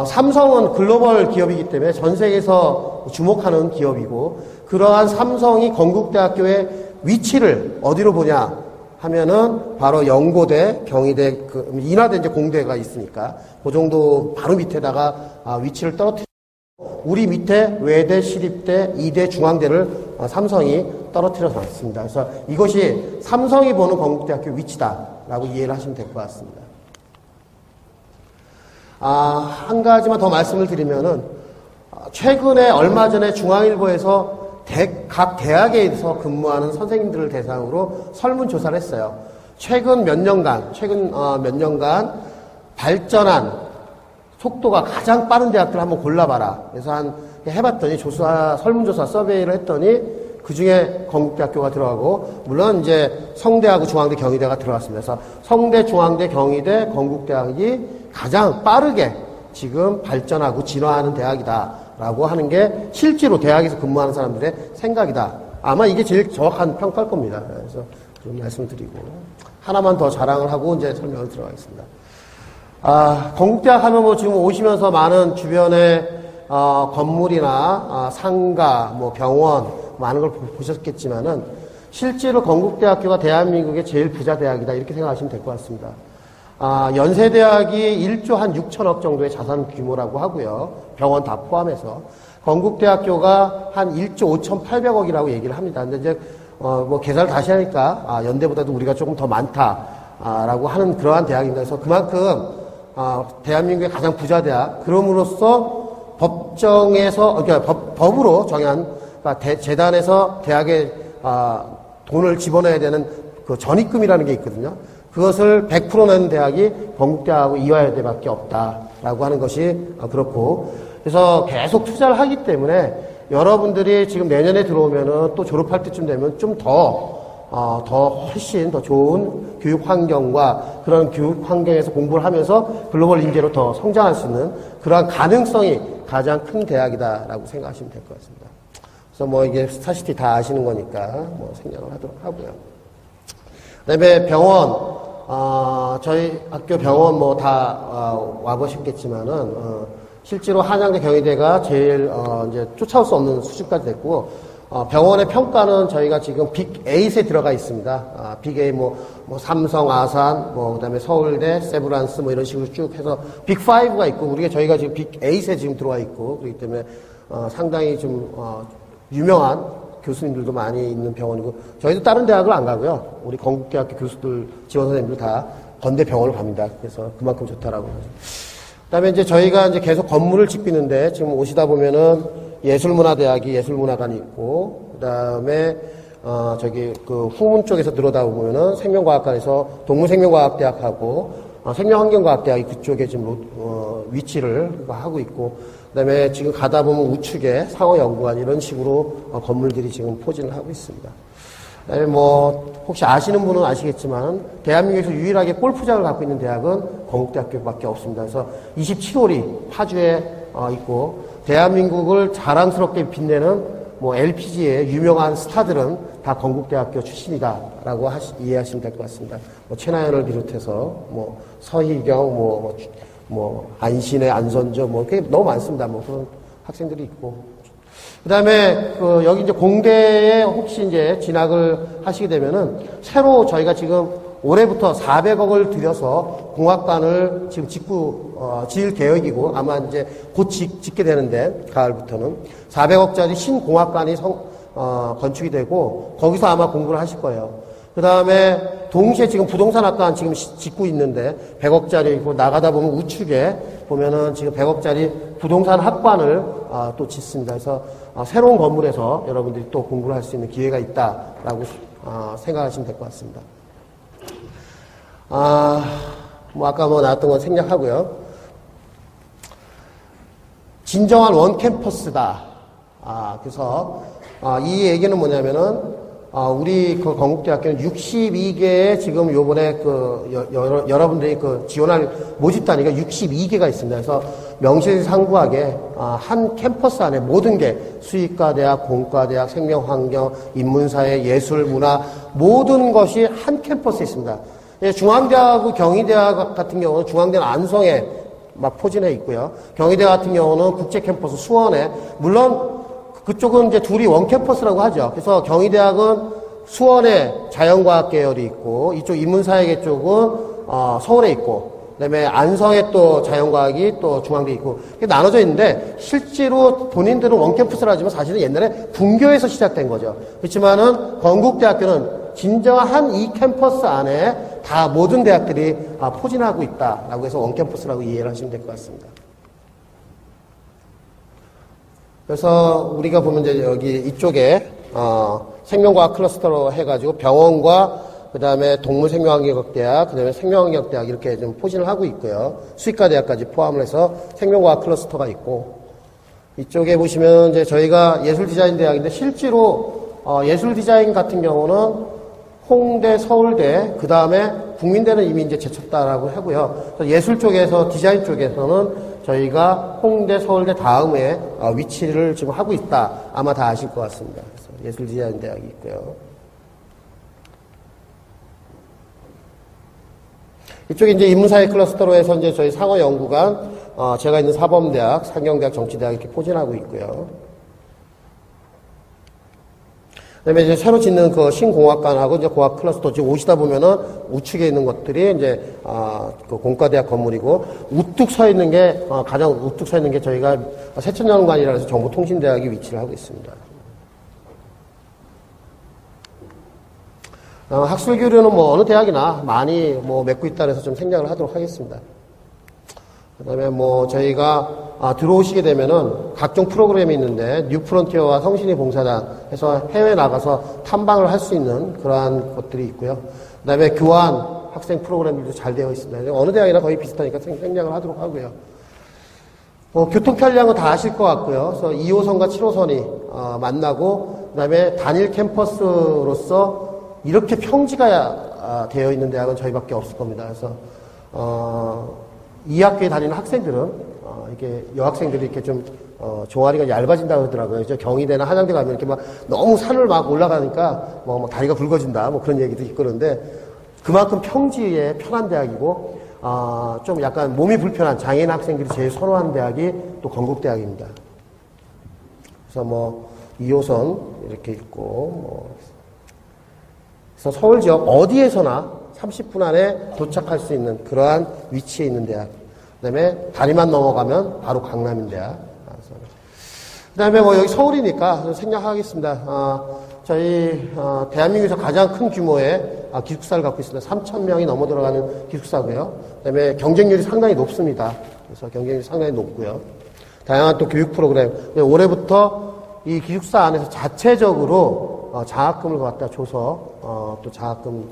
삼성은 글로벌 기업이기 때문에 전 세계에서 주목하는 기업이고, 그러한 삼성이 건국대학교의 위치를 어디로 보냐 하면은 바로 연고대, 경희대, 인하대 이제 공대가 있으니까, 그 정도 바로 밑에다가 위치를 떨어뜨리고, 우리 밑에 외대, 시립대, 이대, 중앙대를 삼성이 떨어뜨려 놨습니다. 그래서 이것이 삼성이 보는 건국대학교 위치다라고 이해를 하시면 될 것 같습니다. 한 가지만 더 말씀을 드리면은 최근에 얼마 전에 중앙일보에서 각 대학에서 근무하는 선생님들을 대상으로 설문조사를 했어요. 최근 몇 년간 발전한 속도가 가장 빠른 대학들을 한번 골라봐라. 그래서 해봤더니 설문조사 서베이를 했더니 그 중에 건국대학교가 들어가고, 물론 이제 성대하고 중앙대, 경희대가 들어갔습니다. 그래서 성대, 중앙대, 경희대, 건국대학이 가장 빠르게 지금 발전하고 진화하는 대학이다라고 하는 게 실제로 대학에서 근무하는 사람들의 생각이다. 아마 이게 제일 정확한 평가일 겁니다. 그래서 좀 말씀드리고 하나만 더 자랑을 하고 이제 설명을 들어가겠습니다. 건국대학 하면 지금 오시면서 많은 주변에 건물이나 상가, 병원 많은 걸 보셨겠지만은 실제로 건국대학교가 대한민국의 제일 부자 대학이다 이렇게 생각하시면 될 것 같습니다. 연세대학이 1조 한 6천억 정도의 자산 규모라고 하고요. 병원 다 포함해서 건국대학교가 한 1조 5,800억이라고 얘기를 합니다. 근데 이제 계산을 다시 하니까 연대보다도 우리가 조금 더 많다라고 하는 그러한 대학입니다. 그래서 그만큼 대한민국의 가장 부자 대학, 그럼으로써 법으로 정한, 재단에서 대학에 돈을 집어넣어야 되는 그 전입금이라는 게 있거든요. 그것을 100% 내는 대학이 건국대하고 이화여대밖에 없다라고 하는 것이 그렇고, 그래서 계속 투자를 하기 때문에 여러분들이 지금 내년에 들어오면은 또 졸업할 때쯤 되면 좀 훨씬 더 좋은 교육 환경과 그런 교육 환경에서 공부를 하면서 글로벌 인재로 더 성장할 수 있는 그러한 가능성이 가장 큰 대학이다라고 생각하시면 될 것 같습니다. 그래서 뭐 이게 스타시티 다 아시는 거니까 뭐 생략을 하도록 하고요. 그 다음에 병원, 저희 학교 병원 뭐 다 와보셨겠지만은, 실제로 한양대 경희대가 제일 이제 쫓아올 수 없는 수준까지 됐고, 병원의 평가는 저희가 지금 빅 8에 들어가 있습니다. 빅 8 뭐 삼성, 아산, 그다음에 서울대, 세브란스 뭐 이런 식으로 쭉 해서 빅 5가 있고, 저희가 지금 빅 8에 지금 들어와 있고, 그렇기 때문에 상당히 좀 유명한 교수님들도 많이 있는 병원이고, 저희도 다른 대학을 안 가고요. 우리 건국대학교 교수들, 지원 선생님들 다 건대 병원을 갑니다. 그래서 그만큼 좋다라고. 그다음에 이제 저희가 이제 계속 건물을 짓고 있는데, 지금 오시다 보면은 예술문화대학이 예술문화관이 있고, 그다음에 저기 그 후문 쪽에서 들어다 보면은 생명과학관에서 동물생명과학대학하고 생명환경과학대학이 그쪽에 지금 위치를 하고 있고, 그다음에 지금 가다 보면 우측에 상어연구관 이런 식으로 건물들이 지금 포진을 하고 있습니다. 그다음에 뭐 혹시 아시는 분은 아시겠지만 대한민국에서 유일하게 골프장을 갖고 있는 대학은 건국대학교밖에 없습니다. 그래서 27홀이 파주에 있고, 대한민국을 자랑스럽게 빛내는 뭐 LPG의 유명한 스타들은 다 건국대학교 출신이다라고 이해하시면 될 것 같습니다. 뭐 최나연을 비롯해서 뭐 서희경, 안신의 안선조, 그게 너무 많습니다. 그런 학생들이 있고. 그 다음에, 여기 이제 공대에 혹시 이제 진학을 하시게 되면은, 새로 저희가 지금 올해부터 400억을 들여서 공학관을 지금 지을 계획이고, 아마 이제 곧 짓게 되는데, 가을부터는. 400억짜리 신공학관이 건축이 되고, 거기서 아마 공부를 하실 거예요. 그 다음에 동시에 지금 부동산학관 지금 짓고 있는데 100억짜리고, 나가다 보면 우측에 보면은 지금 100억짜리 부동산 학관을 또 짓습니다. 그래서 새로운 건물에서 여러분들이 또 공부를 할 수 있는 기회가 있다라고 생각하시면 될 것 같습니다. 아까 나왔던 건 생략하고요. 진정한 원캠퍼스다. 그래서 이 얘기는 뭐냐면은 우리 그 건국대학교는 62개의 지금 요번에 여러분들이 지원할 모집 단위가 62개가 있습니다. 그래서 명실상부하게 한 캠퍼스 안에 모든 게 수의과대학, 공과대학, 생명환경, 인문사회, 예술, 문화 모든 것이 한 캠퍼스에 있습니다. 중앙대하고 경희대학 같은 경우는 중앙대는 안성에 막 포진해 있고요. 경희대 같은 경우는 국제캠퍼스 수원에, 물론 그쪽은 이제 둘이 원캠퍼스라고 하죠. 그래서 경희대학은 수원에 자연과학 계열이 있고, 이쪽 인문사회계 쪽은 서울에 있고, 그다음에 안성에 또 자연과학이 또 중앙대에 있고, 이렇게 나눠져 있는데, 실제로 본인들은 원캠퍼스라 하지만 사실은 옛날에 분교에서 시작된 거죠. 그렇지만은 건국대학교는 진정한 한 이 캠퍼스 안에 다 모든 대학들이 포진하고 있다라고 해서 원캠퍼스라고 이해를 하시면 될 것 같습니다. 그래서 우리가 보면 이제 여기 이쪽에 생명과학 클러스터로 해가지고 병원과 그 다음에 동물생명환경학대학, 그 다음에 생명환경학대학 이렇게 좀 포진을 하고 있고요. 수의과대학까지 포함을 해서 생명과학 클러스터가 있고, 이쪽에 보시면 이제 저희가 예술디자인대학인데, 실제로 예술디자인 같은 경우는 홍대, 서울대, 그 다음에 국민대는 이미 이제 제쳤다라고 하고요. 예술 쪽에서, 디자인 쪽에서는 저희가 홍대, 서울대 다음에 위치를 지금 하고 있다. 아마 다 아실 것 같습니다. 그래서 예술디자인대학이 있고요. 이쪽에 이제 인문사회 클러스터로 해서 이제 저희 상어연구관, 제가 있는 사범대학, 상경대학, 정치대학 이렇게 포진하고 있고요. 그다음에 이제 새로 짓는 그 신공학관하고 이제 공학 클러스터 지금 오시다 보면은 우측에 있는 것들이 이제 그 공과대학 건물이고, 우뚝 서 있는 게 가장 우뚝 서 있는 게 저희가 세천연구관이라 해서 정보통신대학이 위치를 하고 있습니다. 학술 교류는 뭐 어느 대학이나 많이 뭐 맺고 있다 해서 좀 생략을 하도록 하겠습니다. 그다음에 뭐 저희가 들어오시게 되면은 각종 프로그램이 있는데, 뉴프론티어와 성신이 봉사단 해서 해외 나가서 탐방을 할 수 있는 그러한 것들이 있고요. 그다음에 교환 학생 프로그램들도 잘 되어 있습니다. 어느 대학이나 거의 비슷하니까 생략을 하도록 하고요. 교통 편리한 다 아실 것 같고요. 그래서 2호선과 7호선이 만나고 그다음에 단일 캠퍼스로서 이렇게 평지가 되어 있는 대학은 저희밖에 없을 겁니다. 그래서 이 학교에 다니는 학생들은 이게 여학생들이 이렇게 좀 종아리가 얇아진다고 그러더라고요. 경희대나 한양대 가면 이렇게 막 너무 산을 막 올라가니까 뭐 다리가 굵어진다 뭐 그런 얘기도 있고 그런데 그만큼 평지에 편한 대학이고 좀 약간 몸이 불편한 장애인 학생들이 제일 선호하는 대학이 또 건국대학입니다. 그래서 뭐 2호선 이렇게 있고 그래서 서울 지역 어디에서나 30분 안에 도착할 수 있는 그러한 위치에 있는 대학. 그 다음에 다리만 넘어가면 바로 강남인대학. 그 다음에 뭐 여기 서울이니까 생략하겠습니다. 저희 대한민국에서 가장 큰 규모의 기숙사를 갖고 있습니다. 3,000명이 넘어 들어가는 기숙사고요. 그 다음에 경쟁률이 상당히 높습니다. 그래서 경쟁률이 상당히 높고요. 다양한 또 교육 프로그램. 올해부터 이 기숙사 안에서 자체적으로 장학금을 갖다 줘서 또 장학금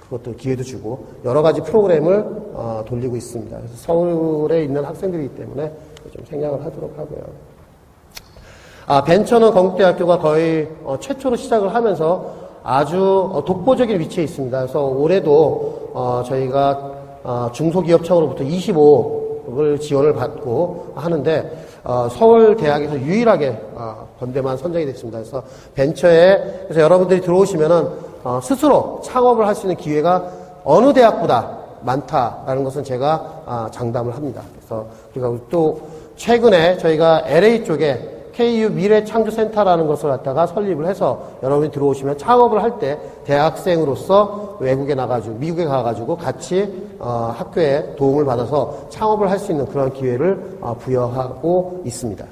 그것도 기회도 주고 여러 가지 프로그램을 돌리고 있습니다. 그래서 서울에 있는 학생들이기 때문에 좀 생략을 하도록 하고요. 벤처는 건국대학교가 거의 최초로 시작을 하면서 아주 독보적인 위치에 있습니다. 그래서 올해도 저희가 중소기업청으로부터 25을 지원을 받고 하는데 서울대학에서 유일하게 건대만 선정이 됐습니다. 그래서 그래서 여러분들이 들어오시면은 스스로 창업을 할 수 있는 기회가 어느 대학보다 많다라는 것은 제가 장담을 합니다. 그래서 또 최근에 저희가 LA 쪽에 KU 미래창조센터라는 것을 갖다가 설립을 해서 여러분이 들어오시면 창업을 할 때 대학생으로서 외국에 나가지고 미국에 가가지고 같이 학교에 도움을 받아서 창업을 할 수 있는 그런 기회를 부여하고 있습니다.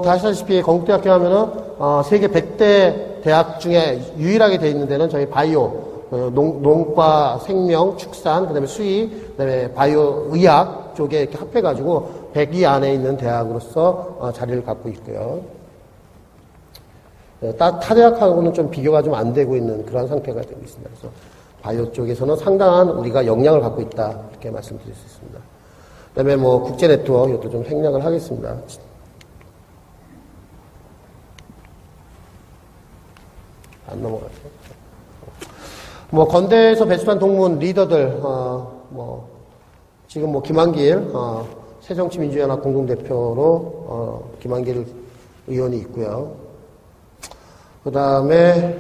다 아시다시피 건국대학교 하면은 세계 100대 대학 중에 유일하게 되어 있는 데는 저희 바이오 농과 생명, 축산, 그 다음에 수의, 그 다음에 바이오 의학 쪽에 이렇게 합해가지고 100위 안에 있는 대학으로서 자리를 갖고 있고요. 타 대학하고는 좀 비교가 좀 안 되고 있는 그런 상태가 되고 있습니다. 그래서 바이오 쪽에서는 상당한 우리가 역량을 갖고 있다. 이렇게 말씀드릴 수 있습니다. 그 다음에 국제 네트워크 이것도 좀 생략을 하겠습니다. 안 넘어가죠. 건대에서 배출한 동문 리더들, 지금 김한길, 새정치민주연합 공동대표로, 김한길 의원이 있고요. 그 다음에,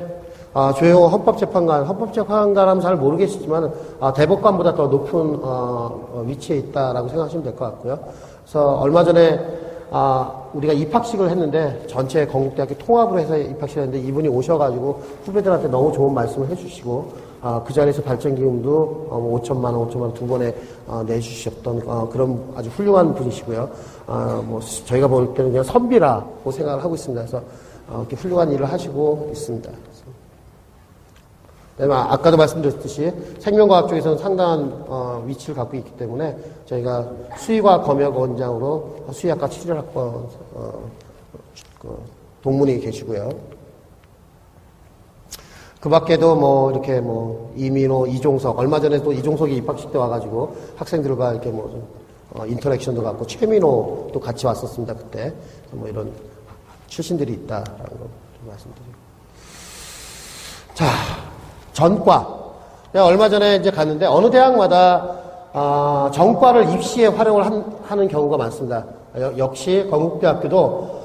조영호 헌법재판관 하면 잘 모르겠지만, 대법관보다 더 높은, 위치에 있다라고 생각하시면 될 것 같고요. 그래서 얼마 전에, 우리가 입학식을 했는데 전체 건국대학교 통합으로 해서 입학식을 했는데 이분이 오셔가지고 후배들한테 너무 좋은 말씀을 해주시고 그 자리에서 발전기금도 5천만 원 두 번에 내주셨던 그런 아주 훌륭한 분이시고요. 저희가 볼 때는 그냥 선비라고 생각을 하고 있습니다. 그래서 이렇게 훌륭한 일을 하시고 있습니다. 아까도 말씀드렸듯이 생명과학 쪽에서는 상당한 위치를 갖고 있기 때문에 저희가 수의과학 검역원장으로 수의학과 7학번 동문이 계시고요. 그 밖에도 이렇게 이민호, 이종석, 얼마 전에 또 이종석이 입학식 때 와가지고 학생들과 이렇게 인터랙션도 갖고 최민호도 같이 왔었습니다. 그때 이런 출신들이 있다라는 거 말씀드리고. 자. 전과. 얼마 전에 이제 갔는데 어느 대학마다 전과를 입시에 활용을 하는 경우가 많습니다. 역시 건국대학교도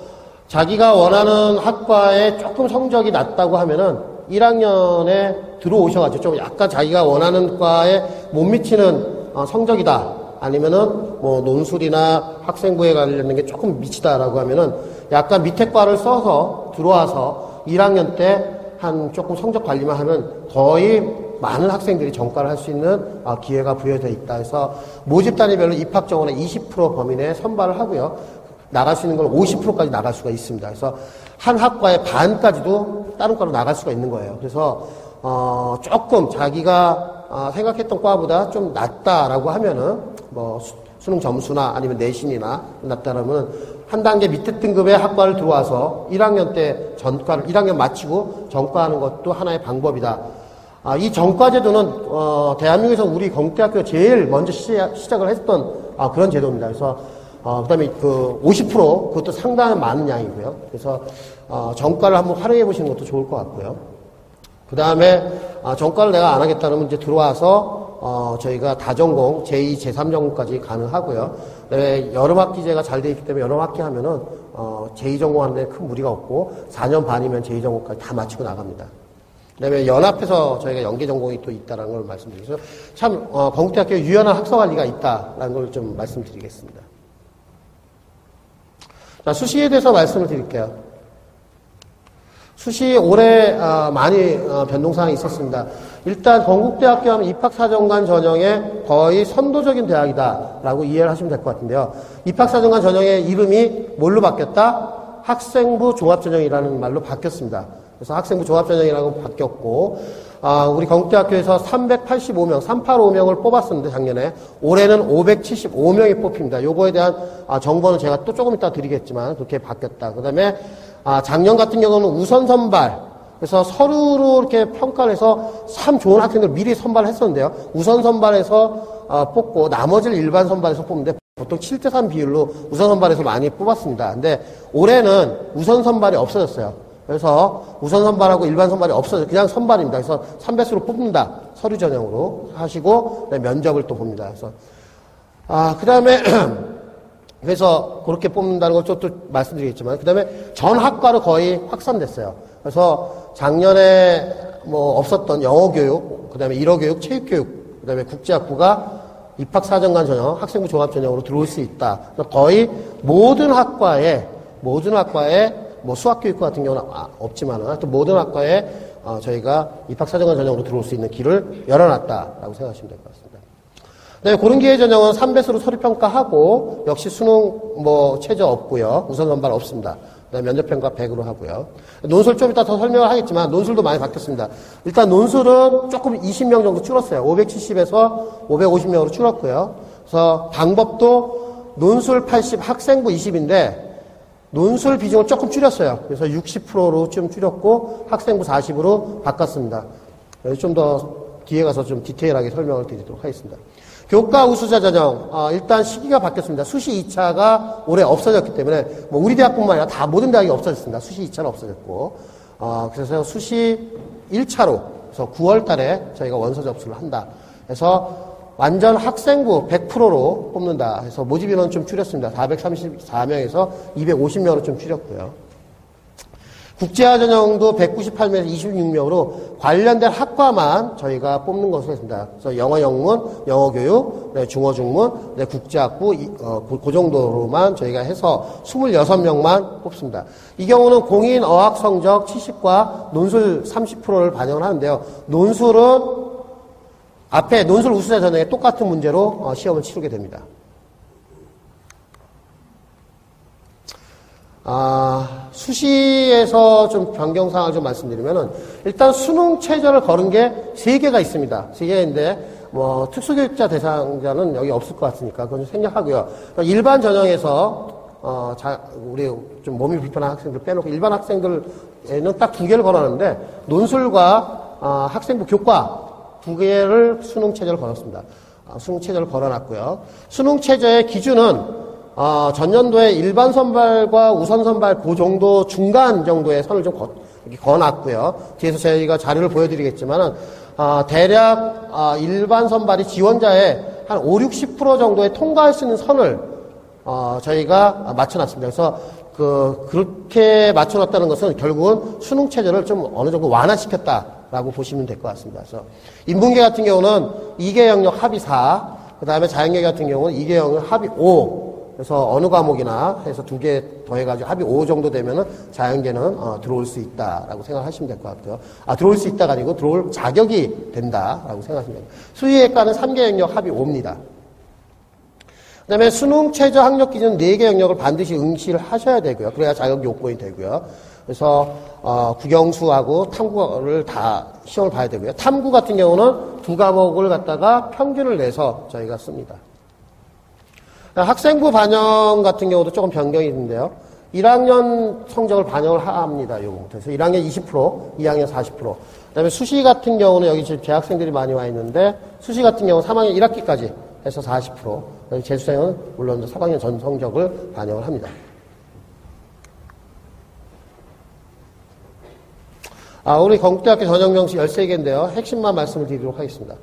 자기가 원하는 학과에 조금 성적이 낮다고 하면은 1학년에 들어오셔가지고 좀 약간 자기가 원하는 과에 못 미치는 성적이다. 아니면은 논술이나 학생부에 관련된 게 조금 미치다라고 하면은 약간 밑에 과를 써서 들어와서 1학년 때 한 조금 성적 관리만 하면 거의 많은 학생들이 전과를 할 수 있는 기회가 부여되어 있다 해서 모집 단위별로 입학 정원의 20% 범위 내에 선발을 하고요. 나갈 수 있는 걸 50%까지 나갈 수가 있습니다. 그래서 한 학과의 반까지도 다른 과로 나갈 수가 있는 거예요. 그래서 조금 자기가 생각했던 과보다 좀 낮다라고 하면은 수능 점수나 아니면 내신이나 낮다라면 한 단계 밑에 등급의 학과를 들어와서 1학년 때 전과를, 1학년 마치고 전과하는 것도 하나의 방법이다. 이 전과제도는, 대한민국에서 우리 건국대학교가 제일 먼저 시작을 했던, 그런 제도입니다. 그래서, 그 다음에 50% 그것도 상당히 많은 양이고요. 그래서, 전과를 한번 활용해 보시는 것도 좋을 것 같고요. 그 다음에, 전과를 내가 안 하겠다면 이제 들어와서, 저희가 다전공, 제2, 제3전공까지 가능하고요. 그다음에 여름학기제가 잘 돼 있기 때문에 여름학기 하면은, 제2전공 하는데 큰 무리가 없고, 4년 반이면 제2전공까지 다 마치고 나갑니다. 그 다음에 연합해서 저희가 연계전공이 또 있다는 걸 말씀드리면서, 참, 건국대학교에 유연한 학사관리가 있다라는 걸 좀 말씀드리겠습니다. 자, 수시에 대해서 말씀을 드릴게요. 수시 올해 많이 변동사항이 있었습니다. 일단 건국대학교 하면 입학사정관 전형의 거의 선도적인 대학이다라고 이해를 하시면 될 것 같은데요. 입학사정관 전형의 이름이 뭘로 바뀌었다? 학생부 종합전형이라는 말로 바뀌었습니다. 그래서 학생부 종합전형이라고 바뀌었고, 우리 건국대학교에서 385명, 385명을 뽑았었는데 작년에 올해는 575명이 뽑힙니다. 요거에 대한 정보는 제가 또 조금 이따 드리겠지만 그렇게 바뀌었다. 그 다음에 작년 같은 경우는 우선 선발, 그래서 서류로 이렇게 평가를 해서 참 좋은 학생들 미리 선발을 했었는데요. 우선 선발해서 뽑고 나머지를 일반 선발해서 뽑는데 보통 7대3 비율로 우선 선발해서 많이 뽑았습니다. 근데 올해는 우선 선발이 없어졌어요. 그래서 우선 선발하고 일반 선발이 없어져 그냥 선발입니다. 그래서 3배수로 뽑는다. 서류 전형으로 하시고 면접을 또 봅니다. 그래서 그 다음에 그래서 그렇게 뽑는다는 걸 또 말씀드리겠지만 그 다음에 전 학과로 거의 확산됐어요. 그래서 작년에 뭐 없었던 영어 교육, 그 다음에 일어 교육, 체육 교육, 그 다음에 국제학부가 입학사정관 전형, 학생부 종합 전형으로 들어올 수 있다. 거의 모든 학과에 뭐 수학교육과 같은 경우는 없지만은 하여튼 모든 학과에 저희가 입학사정관 전형으로 들어올 수 있는 길을 열어놨다라고 생각하시면 될 것 같습니다. 네, 고른기회 전형은 3배수로 서류평가하고 역시 수능 뭐 최저 없고요. 우선 선발 없습니다. 그다음에 면접평가 100으로 하고요. 논술 좀 이따 더 설명을 하겠지만 논술도 많이 바뀌었습니다. 일단 논술은 조금 20명 정도 줄었어요. 570에서 550명으로 줄었고요. 그래서 방법도 논술 80, 학생부 20인데 논술 비중을 조금 줄였어요. 그래서 60%로 좀 줄였고 학생부 40으로 바꿨습니다. 좀 더 뒤에 가서 좀 디테일하게 설명을 드리도록 하겠습니다. 교과 우수자 전형, 일단 시기가 바뀌었습니다. 수시 2차가 올해 없어졌기 때문에 뭐 우리 대학뿐만 아니라 다 모든 대학이 없어졌습니다. 수시 2차는 없어졌고 그래서 수시 1차로 그래서 9월 달에 저희가 원서 접수를 한다. 그래서 완전 학생부 100%로 뽑는다 해서 모집 인원 좀 줄였습니다. 434명에서 250명으로 좀 줄였고요. 국제화 전형도 198명에서 26명으로 관련된 학과만 저희가 뽑는 것으로 했습니다. 그래서 영어 영문, 영어 교육, 중어 중문, 국제학부 그 정도로만 저희가 해서 26명만 뽑습니다. 이 경우는 공인 어학 성적 70과 논술 30%를 반영을 하는데요. 논술은 앞에 논술 우수자 전형에 똑같은 문제로 시험을 치르게 됩니다. 수시에서 좀 변경사항을 좀 말씀드리면은, 일단 수능 최저를 거는 게 3개가 있습니다. 3개인데, 뭐, 특수교육자 대상자는 여기 없을 것 같으니까, 그건 좀 생략하고요. 일반 전형에서, 우리 좀 몸이 불편한 학생들 빼놓고, 일반 학생들에는 딱 2개를 걸어놨는데, 논술과, 학생부 교과, 2개를 수능 최저를 걸었습니다. 수능 최저를 걸어놨고요. 수능 최저의 기준은 전년도에 일반 선발과 우선 선발 그 정도 중간 정도의 선을 좀 이렇게 그어놨고요. 뒤에서 저희가 자료를 보여드리겠지만은 대략 일반 선발이 지원자의 한 5, 60% 정도의 통과할 수 있는 선을 저희가 맞춰놨습니다. 그래서 그렇게 맞춰놨다는 것은 결국은 수능 체제를 좀 어느 정도 완화시켰다라고 보시면 될 것 같습니다. 그래서 인문계 같은 경우는 2개 영역 합이 4, 그 다음에 자연계 같은 경우는 2개 영역 합이 5. 그래서 어느 과목이나 해서 2개 더해가지고 합이 5 정도 되면은 자연계는 들어올 수 있다라고 생각하시면 될 것 같고요. 들어올 수 있다가 아니고 들어올 자격이 된다라고 생각하시면 됩니다. 수의학과는 3개 영역 합이 5입니다. 그 다음에 수능 최저 학력 기준 4개 영역을 반드시 응시를 하셔야 되고요. 그래야 자격 요건이 되고요. 그래서 국영수하고 탐구를 다 시험을 봐야 되고요. 탐구 같은 경우는 2과목을 갖다가 평균을 내서 저희가 씁니다. 학생부 반영 같은 경우도 조금 변경이 있는데요. 1학년 성적을 반영을 합니다. 요거. 그래서 1학년 20%, 2학년 40%. 그다음에 수시 같은 경우는 여기 지금 재학생들이 많이 와 있는데 수시 같은 경우는 3학년 1학기까지 해서 40%. 재수생은 물론 3학년 전 성적을 반영을 합니다. 우리 건국대학교 전형명시 13개인데요. 핵심만 말씀을 드리도록 하겠습니다.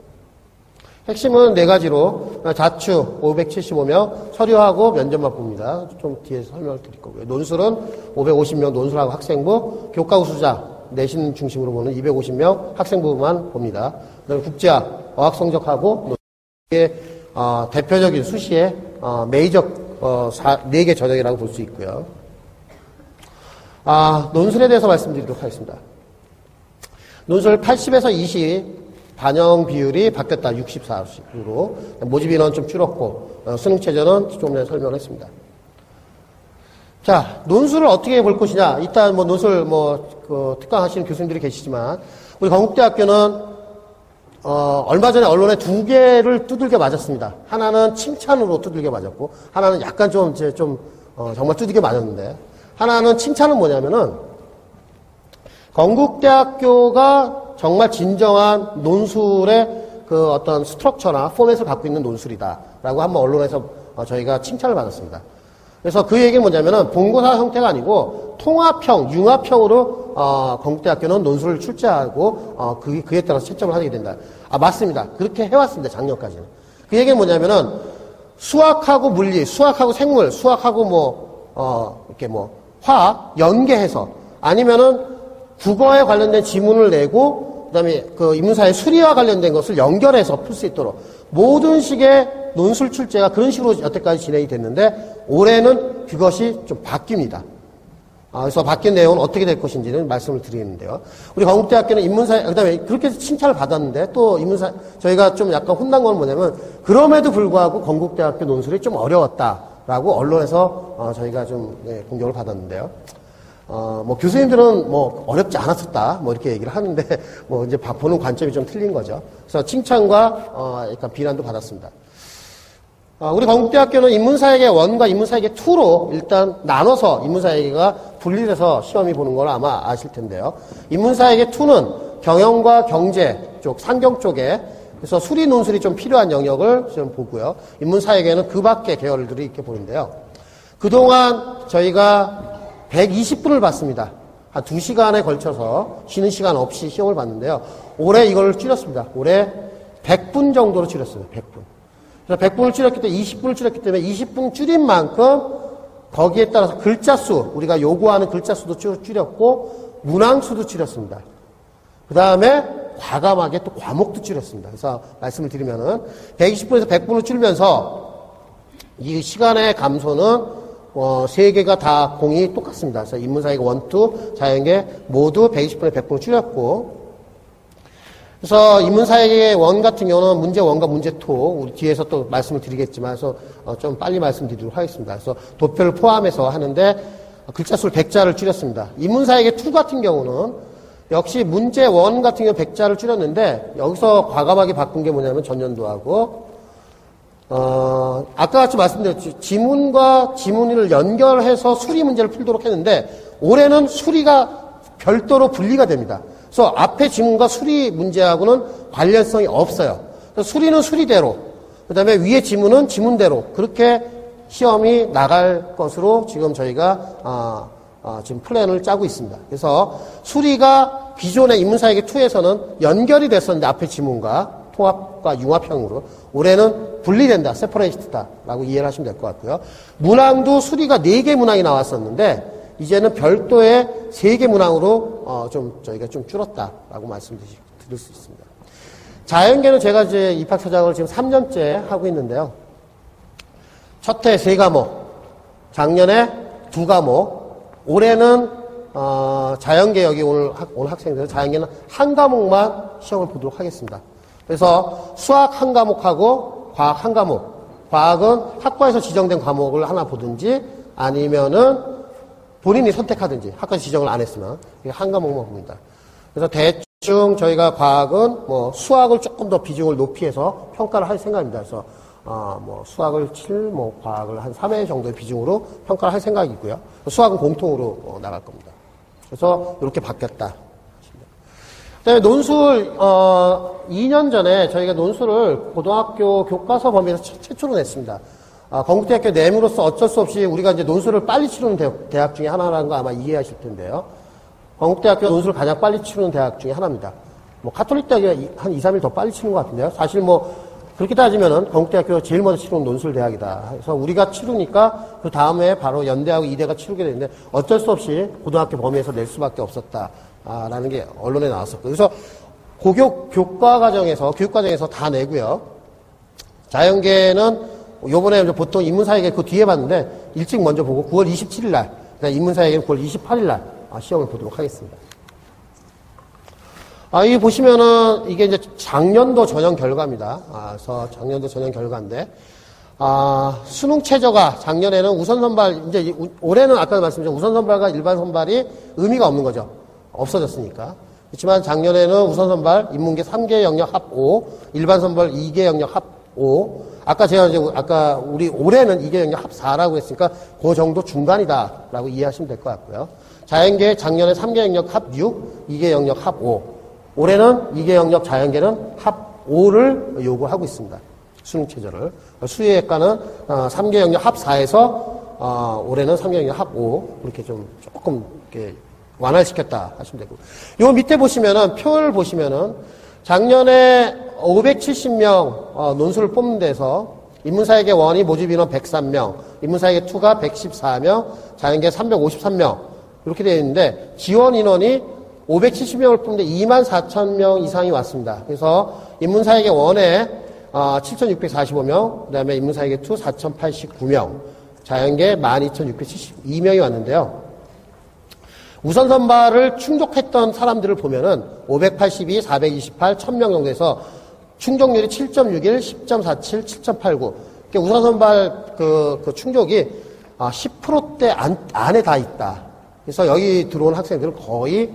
핵심은 4가지로 자추 575명, 서류하고 면접만 봅니다. 좀 뒤에서 설명을 드릴 거고요. 논술은 550명 논술하고 학생부, 교과 우수자 내신 중심으로 보는 250명 학생부만 봅니다. 그다음에 국제학, 어학 성적하고 대표적인 수시의 메이저 4개 전형이라고 볼 수 있고요. 논술에 대해서 말씀드리도록 하겠습니다. 논술 80에서 20 반영 비율이 바뀌었다. 64%로. 모집 인원 좀 줄었고, 수능 체제는 좀 전에 설명을 했습니다. 자, 논술을 어떻게 볼 것이냐. 일단 논술 특강 하시는 교수님들이 계시지만, 우리 건국대학교는, 얼마 전에 언론에 2개를 두들겨 맞았습니다. 하나는 칭찬으로 두들겨 맞았고, 하나는 약간 정말 두들겨 맞았는데, 하나는 칭찬은 뭐냐면은, 건국대학교가 정말 진정한 논술의 그 어떤 스트럭처나 포맷을 갖고 있는 논술이다라고 한번 언론에서 저희가 칭찬을 받았습니다. 그래서 그 얘기는 뭐냐면은 본고사 형태가 아니고 통합형, 융합형으로 건국대학교는 논술을 출제하고 그에 따라서 채점을 하게 된다. 맞습니다. 그렇게 해왔습니다. 작년까지는. 그 얘기는 뭐냐면은 수학하고 물리, 수학하고 생물, 수학하고 화학 연계해서 아니면은 국어에 관련된 지문을 내고 그다음에 그 인문사의 수리와 관련된 것을 연결해서 풀 수 있도록 모든 식의 논술 출제가 그런 식으로 여태까지 진행이 됐는데 올해는 그것이 좀 바뀝니다. 그래서 바뀐 내용은 어떻게 될 것인지는 말씀을 드리겠는데요. 우리 건국대학교는 인문사, 그다음에 그렇게 해서 칭찬을 받았는데 또 인문사 저희가 좀 약간 혼난 건 뭐냐면 그럼에도 불구하고 건국대학교 논술이 좀 어려웠다라고 언론에서 저희가 좀 공격을 받았는데요. 교수님들은 어렵지 않았었다, 이렇게 얘기를 하는데, 이제 보는 관점이 좀 틀린 거죠. 그래서 칭찬과, 약간 비난도 받았습니다. 우리 건국대학교는 인문사회계 1과 인문사회계 2로 일단 나눠서 인문사회계가 분리돼서 시험이 보는 걸 아마 아실 텐데요. 인문사회계 2는 경영과 경제 쪽, 상경 쪽에, 그래서 수리 논술이 좀 필요한 영역을 좀 보고요. 인문사회계는 그 밖의 계열들이 이렇게 보는데요. 그동안 저희가 120분을 받습니다. 한 2시간에 걸쳐서 쉬는 시간 없이 시험을 봤는데요. 올해 이걸 줄였습니다. 올해 100분 정도로 줄였어요. 100분. 그래서 100분을 줄였기 때문에 20분을 줄였기 때문에 20분 줄인 만큼 거기에 따라서 글자 수, 우리가 요구하는 글자 수도 줄였고 문항 수도 줄였습니다. 그 다음에 과감하게 또 과목도 줄였습니다. 그래서 말씀을 드리면은 120분에서 100분을 줄면서 이 시간의 감소는 3개가 다 공이 똑같습니다. 그래서 인문사회계 1, 2, 자연계 모두 120분에 100분을 줄였고, 그래서 인문사회계 1 같은 경우는 문제 1과 문제 2, 우리 뒤에서 또 말씀을 드리겠지만, 그래서 좀 빨리 말씀드리도록 하겠습니다. 그래서 도표를 포함해서 하는데, 글자 수를 100자를 줄였습니다. 인문사회계 2 같은 경우는 역시 문제 1 같은 경우 100자를 줄였는데, 여기서 과감하게 바꾼 게 뭐냐면 전년도하고, 아까 같이 말씀드렸죠. 지문과 지문을 연결해서 수리 문제를 풀도록 했는데, 올해는 수리가 별도로 분리가 됩니다. 그래서 앞에 지문과 수리 문제하고는 관련성이 없어요. 그래서 수리는 수리대로, 그 다음에 위에 지문은 지문대로, 그렇게 시험이 나갈 것으로 지금 저희가, 지금 플랜을 짜고 있습니다. 그래서 수리가 기존의 인문사회계 2에서는 연결이 됐었는데, 앞에 지문과 통합과 융합형으로, 올해는 분리된다, 세퍼레이트다라고 이해를 하시면 될 것 같고요. 문항도 수리가 4개 문항이 나왔었는데 이제는 별도의 3개 문항으로 저희가 좀 줄었다라고 말씀드릴 수 있습니다. 자연계는 제가 이제 입학처장을 지금 3년째 하고 있는데요. 첫 해 3과목, 작년에 2과목, 올해는 자연계 여기 오늘 학생들 자연계는 한 과목만 시험을 보도록 하겠습니다. 그래서 수학 한 과목하고 과학 한 과목. 과학은 학과에서 지정된 과목을 하나 보든지 아니면은 본인이 선택하든지 학과에서 지정을 안 했으면 한 과목만 봅니다. 그래서 대충 저희가 과학은 수학을 조금 더 비중을 높이해서 평가를 할 생각입니다. 그래서 뭐 수학을 7, 뭐 과학을 한 3회 정도의 비중으로 평가를 할 생각이고요. 수학은 공통으로 나갈 겁니다. 그래서 이렇게 바뀌었다. 그다음에 논술 2년 전에 저희가 논술을 고등학교 교과서 범위에서 최초로 냈습니다. 건국대학교 내므로서 어쩔 수 없이 우리가 이제 논술을 빨리 치르는 대학 중에 하나라는 거 아마 이해하실 텐데요. 건국대학교 논술을 가장 빨리 치르는 대학 중에 하나입니다. 뭐 카톨릭 대학이 한 2, 3일 더 빨리 치는 것 같은데요. 사실 뭐 그렇게 따지면은 건국대학교가 제일 먼저 치르는 논술 대학이다. 그래서 우리가 치르니까 그 다음에 바로 연대하고 이대가 치르게 되는데 어쩔 수 없이 고등학교 범위에서 낼 수밖에 없었다라는 게 언론에 나왔었고, 그래서 교육과정에서 다 내고요. 자연계는 요번에 보통 인문사회계 그 뒤에 봤는데 일찍 먼저 보고 9월 27일 날, 인문사회계는 9월 28일 날 시험을 보도록 하겠습니다. 여기 보시면은 이게 이제 작년도 전형 결과입니다. 그래서 작년도 전형 결과인데, 수능 최저가 작년에는 우선 선발, 이제 올해는 아까 말씀드린 우선 선발과 일반 선발이 의미가 없는 거죠. 없어졌으니까. 그렇지만 작년에는 우선 선발 인문계 3개 영역 합 5, 일반 선발 2개 영역 합 5, 아까 우리 올해는 2개 영역 합 4라고 했으니까 그 정도 중간이다라고 이해하시면 될 것 같고요. 자연계 작년에 3개 영역 합 6, 2개 영역 합 5. 올해는 2개 영역 자연계는 합 5를 요구하고 있습니다. 수능 최저를. 수의학과는 3개 영역 합 4에서 올해는 3개 영역 합 5. 이렇게 좀 조금 이렇게 완화시켰다 하시면 되고. 요 밑에 보시면은 표를 보시면은 작년에 570명 논술을 뽑는 데서 인문사회계 1이 모집 인원 103명, 인문사회계 2가 114명, 자연계 353명 이렇게 되어 있는데 지원 인원이 570명을 뽑는데 24,000명 이상이 왔습니다. 그래서 인문사회계 1에 7,645명, 그 다음에 인문사회계 2 4,089명, 자연계 12,672명이 왔는데요. 우선 선발을 충족했던 사람들을 보면은 582, 428, 1000명 정도에서 충족률이 7.61, 10.47, 7.89. 그러니까 우선 선발 그 충족이 10%대 안에 다 있다. 그래서 여기 들어온 학생들은 거의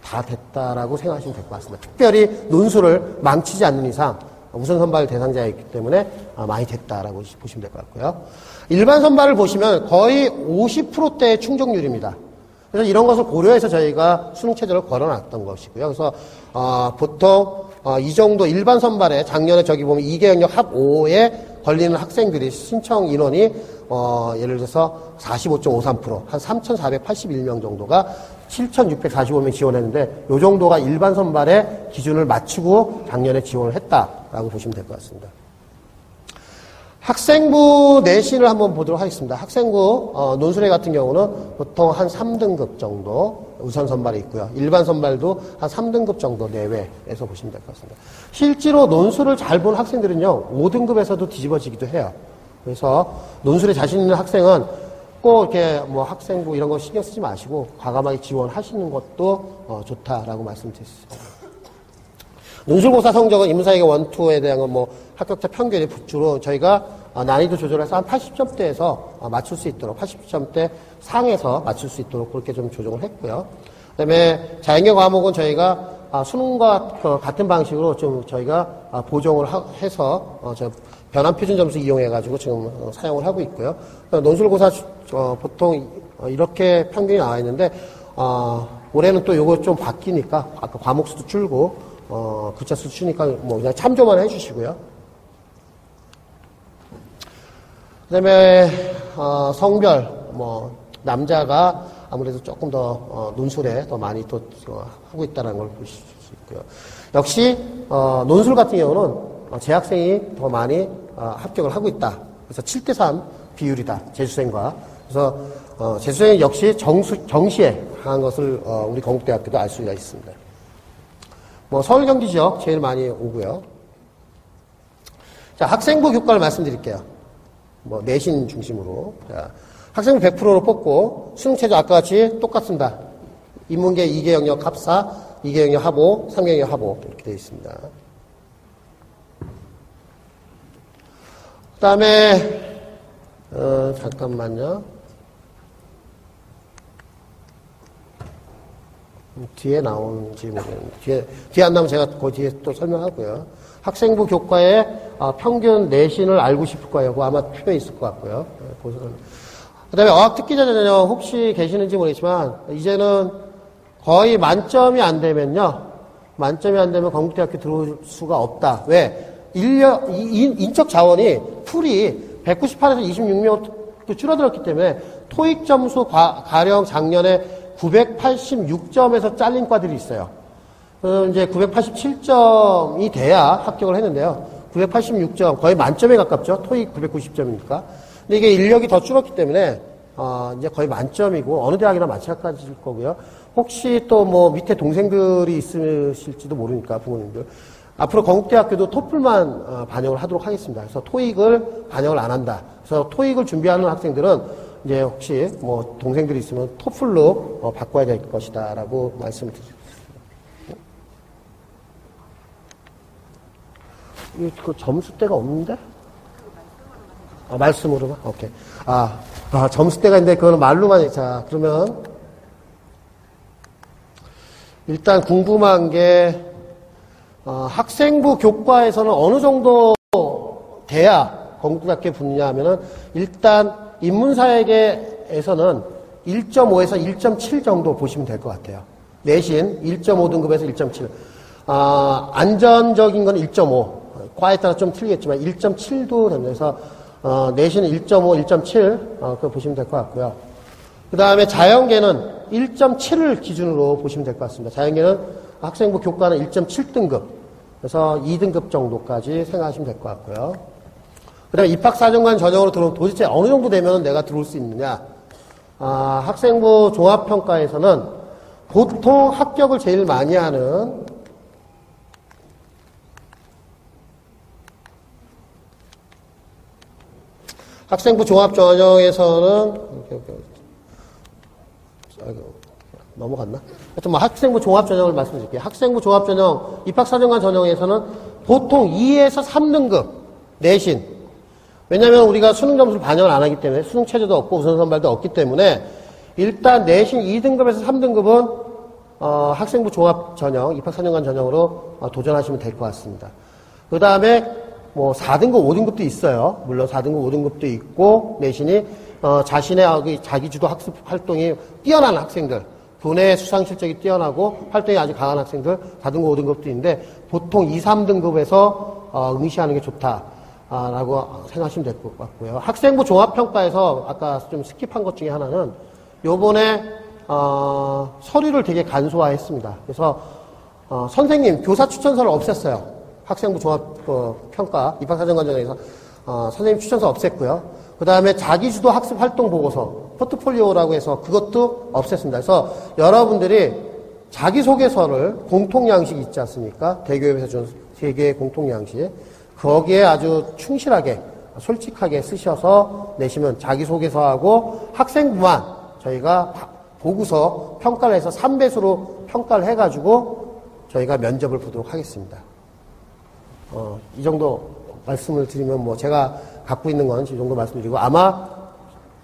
다 됐다라고 생각하시면 될 것 같습니다. 특별히 논술을 망치지 않는 이상 우선 선발 대상자이기 때문에 많이 됐다라고 보시면 될 것 같고요. 일반 선발을 보시면 거의 50%대의 충족률입니다. 그래서 이런 것을 고려해서 저희가 수능 최저를 걸어놨던 것이고요. 그래서 보통 이 정도 일반 선발에 작년에 저기 보면 2개 영역 합 5에 걸리는 학생들이 신청 인원이 예를 들어서 45.53%, 한 3,481명 정도가 7,645명 지원했는데 이 정도가 일반 선발의 기준을 맞추고 작년에 지원을 했다라고 보시면 될 것 같습니다. 학생부 내신을 한번 보도록 하겠습니다. 학생부 논술회 같은 경우는 보통 한 3등급 정도 우선 선발이 있고요. 일반 선발도 한 3등급 정도 내외에서 보시면 될 것 같습니다. 실제로 논술을 잘 본 학생들은요, 5등급에서도 뒤집어지기도 해요. 그래서 논술에 자신 있는 학생은 꼭 이렇게 뭐 학생부 이런 거 신경 쓰지 마시고 과감하게 지원하시는 것도 좋다라고 말씀드렸습니다. 논술고사 성적은 인문사회계 1, 2에 대한 건 뭐 합격자 평균이 주로 저희가 난이도 조절해서 한 80점대에서 맞출 수 있도록 80점대 상에서 맞출 수 있도록 그렇게 좀 조정을 했고요. 그다음에 자연계 과목은 저희가 수능과 같은 방식으로 좀 저희가 보정을 해서 변환 표준 점수 이용해가지고 지금 사용을 하고 있고요. 논술고사 보통 이렇게 평균이 나와 있는데 올해는 또 요거 좀 바뀌니까 아까 과목 수도 줄고 글자 수 주니까 뭐 그냥 참조만 해주시고요. 그다음에 성별 뭐 남자가 아무래도 조금 더 논술에 더 많이 또 하고 있다는 걸 보실 수 있고요. 역시 논술 같은 경우는 재학생이 더 많이 합격을 하고 있다. 그래서 7대3 비율이다. 재수생과. 그래서 재수생 역시 정시에 강한 것을 우리 건국대학교도 알 수가 있습니다. 뭐 서울 경기 지역 제일 많이 오고요. 자, 학생부 교과를 말씀드릴게요. 뭐 내신 중심으로. 자, 학생부 100%로 뽑고 수능 최저 아까 같이 똑같습니다. 인문계 2개 영역 합 4, 2개 영역 합 5, 3개 영역 합 5 이렇게 되어 있습니다. 그 다음에 잠깐만요. 뒤에 나오는지 모르겠는데 뒤에 안 나오면 제가 그 뒤에 또 설명하고요. 학생부 교과에 평균 내신을 알고 싶을 거예요. 그거 아마 표에 있을 것 같고요. 그 다음에 어학특기자 전형 혹시 계시는지 모르겠지만, 이제는 거의 만점이 안 되면요. 만점이 안 되면 건국대학교 들어올 수가 없다. 왜? 인적 자원이 풀이 198에서 26명도 줄어들었기 때문에 토익 점수 가령 작년에 986점에서 잘린 과들이 있어요. 이제 987점이 돼야 합격을 했는데요. 986점, 거의 만점에 가깝죠. 토익 990점이니까. 근데 이게 인력이 더 줄었기 때문에, 이제 거의 만점이고, 어느 대학이나 마찬가지일 거고요. 혹시 또 뭐 밑에 동생들이 있으실지도 모르니까, 부모님들. 앞으로 건국대학교도 토플만 반영을 하도록 하겠습니다. 그래서 토익을 반영을 안 한다. 그래서 토익을 준비하는 학생들은 이제 혹시 뭐 동생들이 있으면 토플로 바꿔야 될 것이다 라고 말씀드립니다. 그 점수대가 없는데? 말씀으로만? 오케이. 점수대가 있는데 그거는 말로만. 자, 그러면 일단 궁금한 게 학생부 교과에서는 어느 정도 돼야 건국대학교에 붙느냐 하면은 일단 인문사회계에서는 1.5에서 1.7 정도 보시면 될 것 같아요. 내신 1.5등급에서 1.7. 안전적인 건 1.5. 과에 따라 좀 틀리겠지만 1.7도 됩니다. 그래서 내신은 1.5, 1.7 그거 보시면 될 것 같고요. 그 다음에 자연계는 1.7을 기준으로 보시면 될 것 같습니다. 자연계는 학생부 교과는 1.7등급. 그래서 2등급 정도까지 생각하시면 될 것 같고요. 그 다음에 입학사정관 전형으로 들어오면 도대체 어느 정도 되면 내가 들어올 수 있느냐. 학생부 종합평가에서는 보통 합격을 제일 많이 하는 학생부 종합전형에서는 넘어갔나? 하여튼 뭐 학생부 종합전형을 말씀드릴게요. 학생부 종합전형, 입학사정관 전형에서는 보통 2에서 3등급 내신. 왜냐면 우리가 수능 점수를 반영을 안 하기 때문에 수능 체제도 없고 우선 선발도 없기 때문에 일단 내신 2등급에서 3등급은 학생부 종합전형, 입학사정관 전형으로 도전하시면 될 것 같습니다. 그 다음에 뭐 4등급, 5등급도 있어요. 물론 4등급, 5등급도 있고 내신이 자신의 자기주도 학습 활동이 뛰어난 학생들, 교내 수상 실적이 뛰어나고 활동이 아주 강한 학생들 4등급, 5등급도 있는데 보통 2, 3등급에서 응시하는 게 좋다라고 생각하시면 될 것 같고요. 학생부 종합평가에서 아까 좀 스킵한 것 중에 하나는 요번에 서류를 되게 간소화했습니다. 그래서 선생님 교사 추천서를 없앴어요. 학생부 종합평가 입학사정관전형에서 선생님 추천서 없앴고요. 그 다음에 자기주도 학습 활동 보고서 포트폴리오라고 해서 그것도 없앴습니다. 그래서 여러분들이 자기소개서를 공통양식이 있지 않습니까? 대교협에서 준 세계의 공통양식. 거기에 아주 충실하게 솔직하게 쓰셔서 내시면 자기소개서하고 학생부만 저희가 보고서 평가를 해서 3배수로 평가를 해가지고 저희가 면접을 보도록 하겠습니다. 이 정도 말씀을 드리면 뭐 제가 갖고 있는 건 이 정도 말씀드리고 아마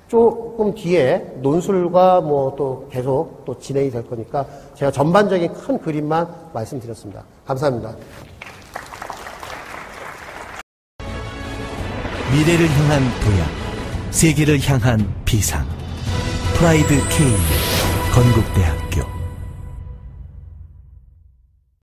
조금 뒤에 논술과 뭐 또 계속 또 진행이 될 거니까 제가 전반적인 큰 그림만 말씀드렸습니다. 감사합니다. 미래를 향한 도약, 세계를 향한 비상. 프라이드 K 건국대학교.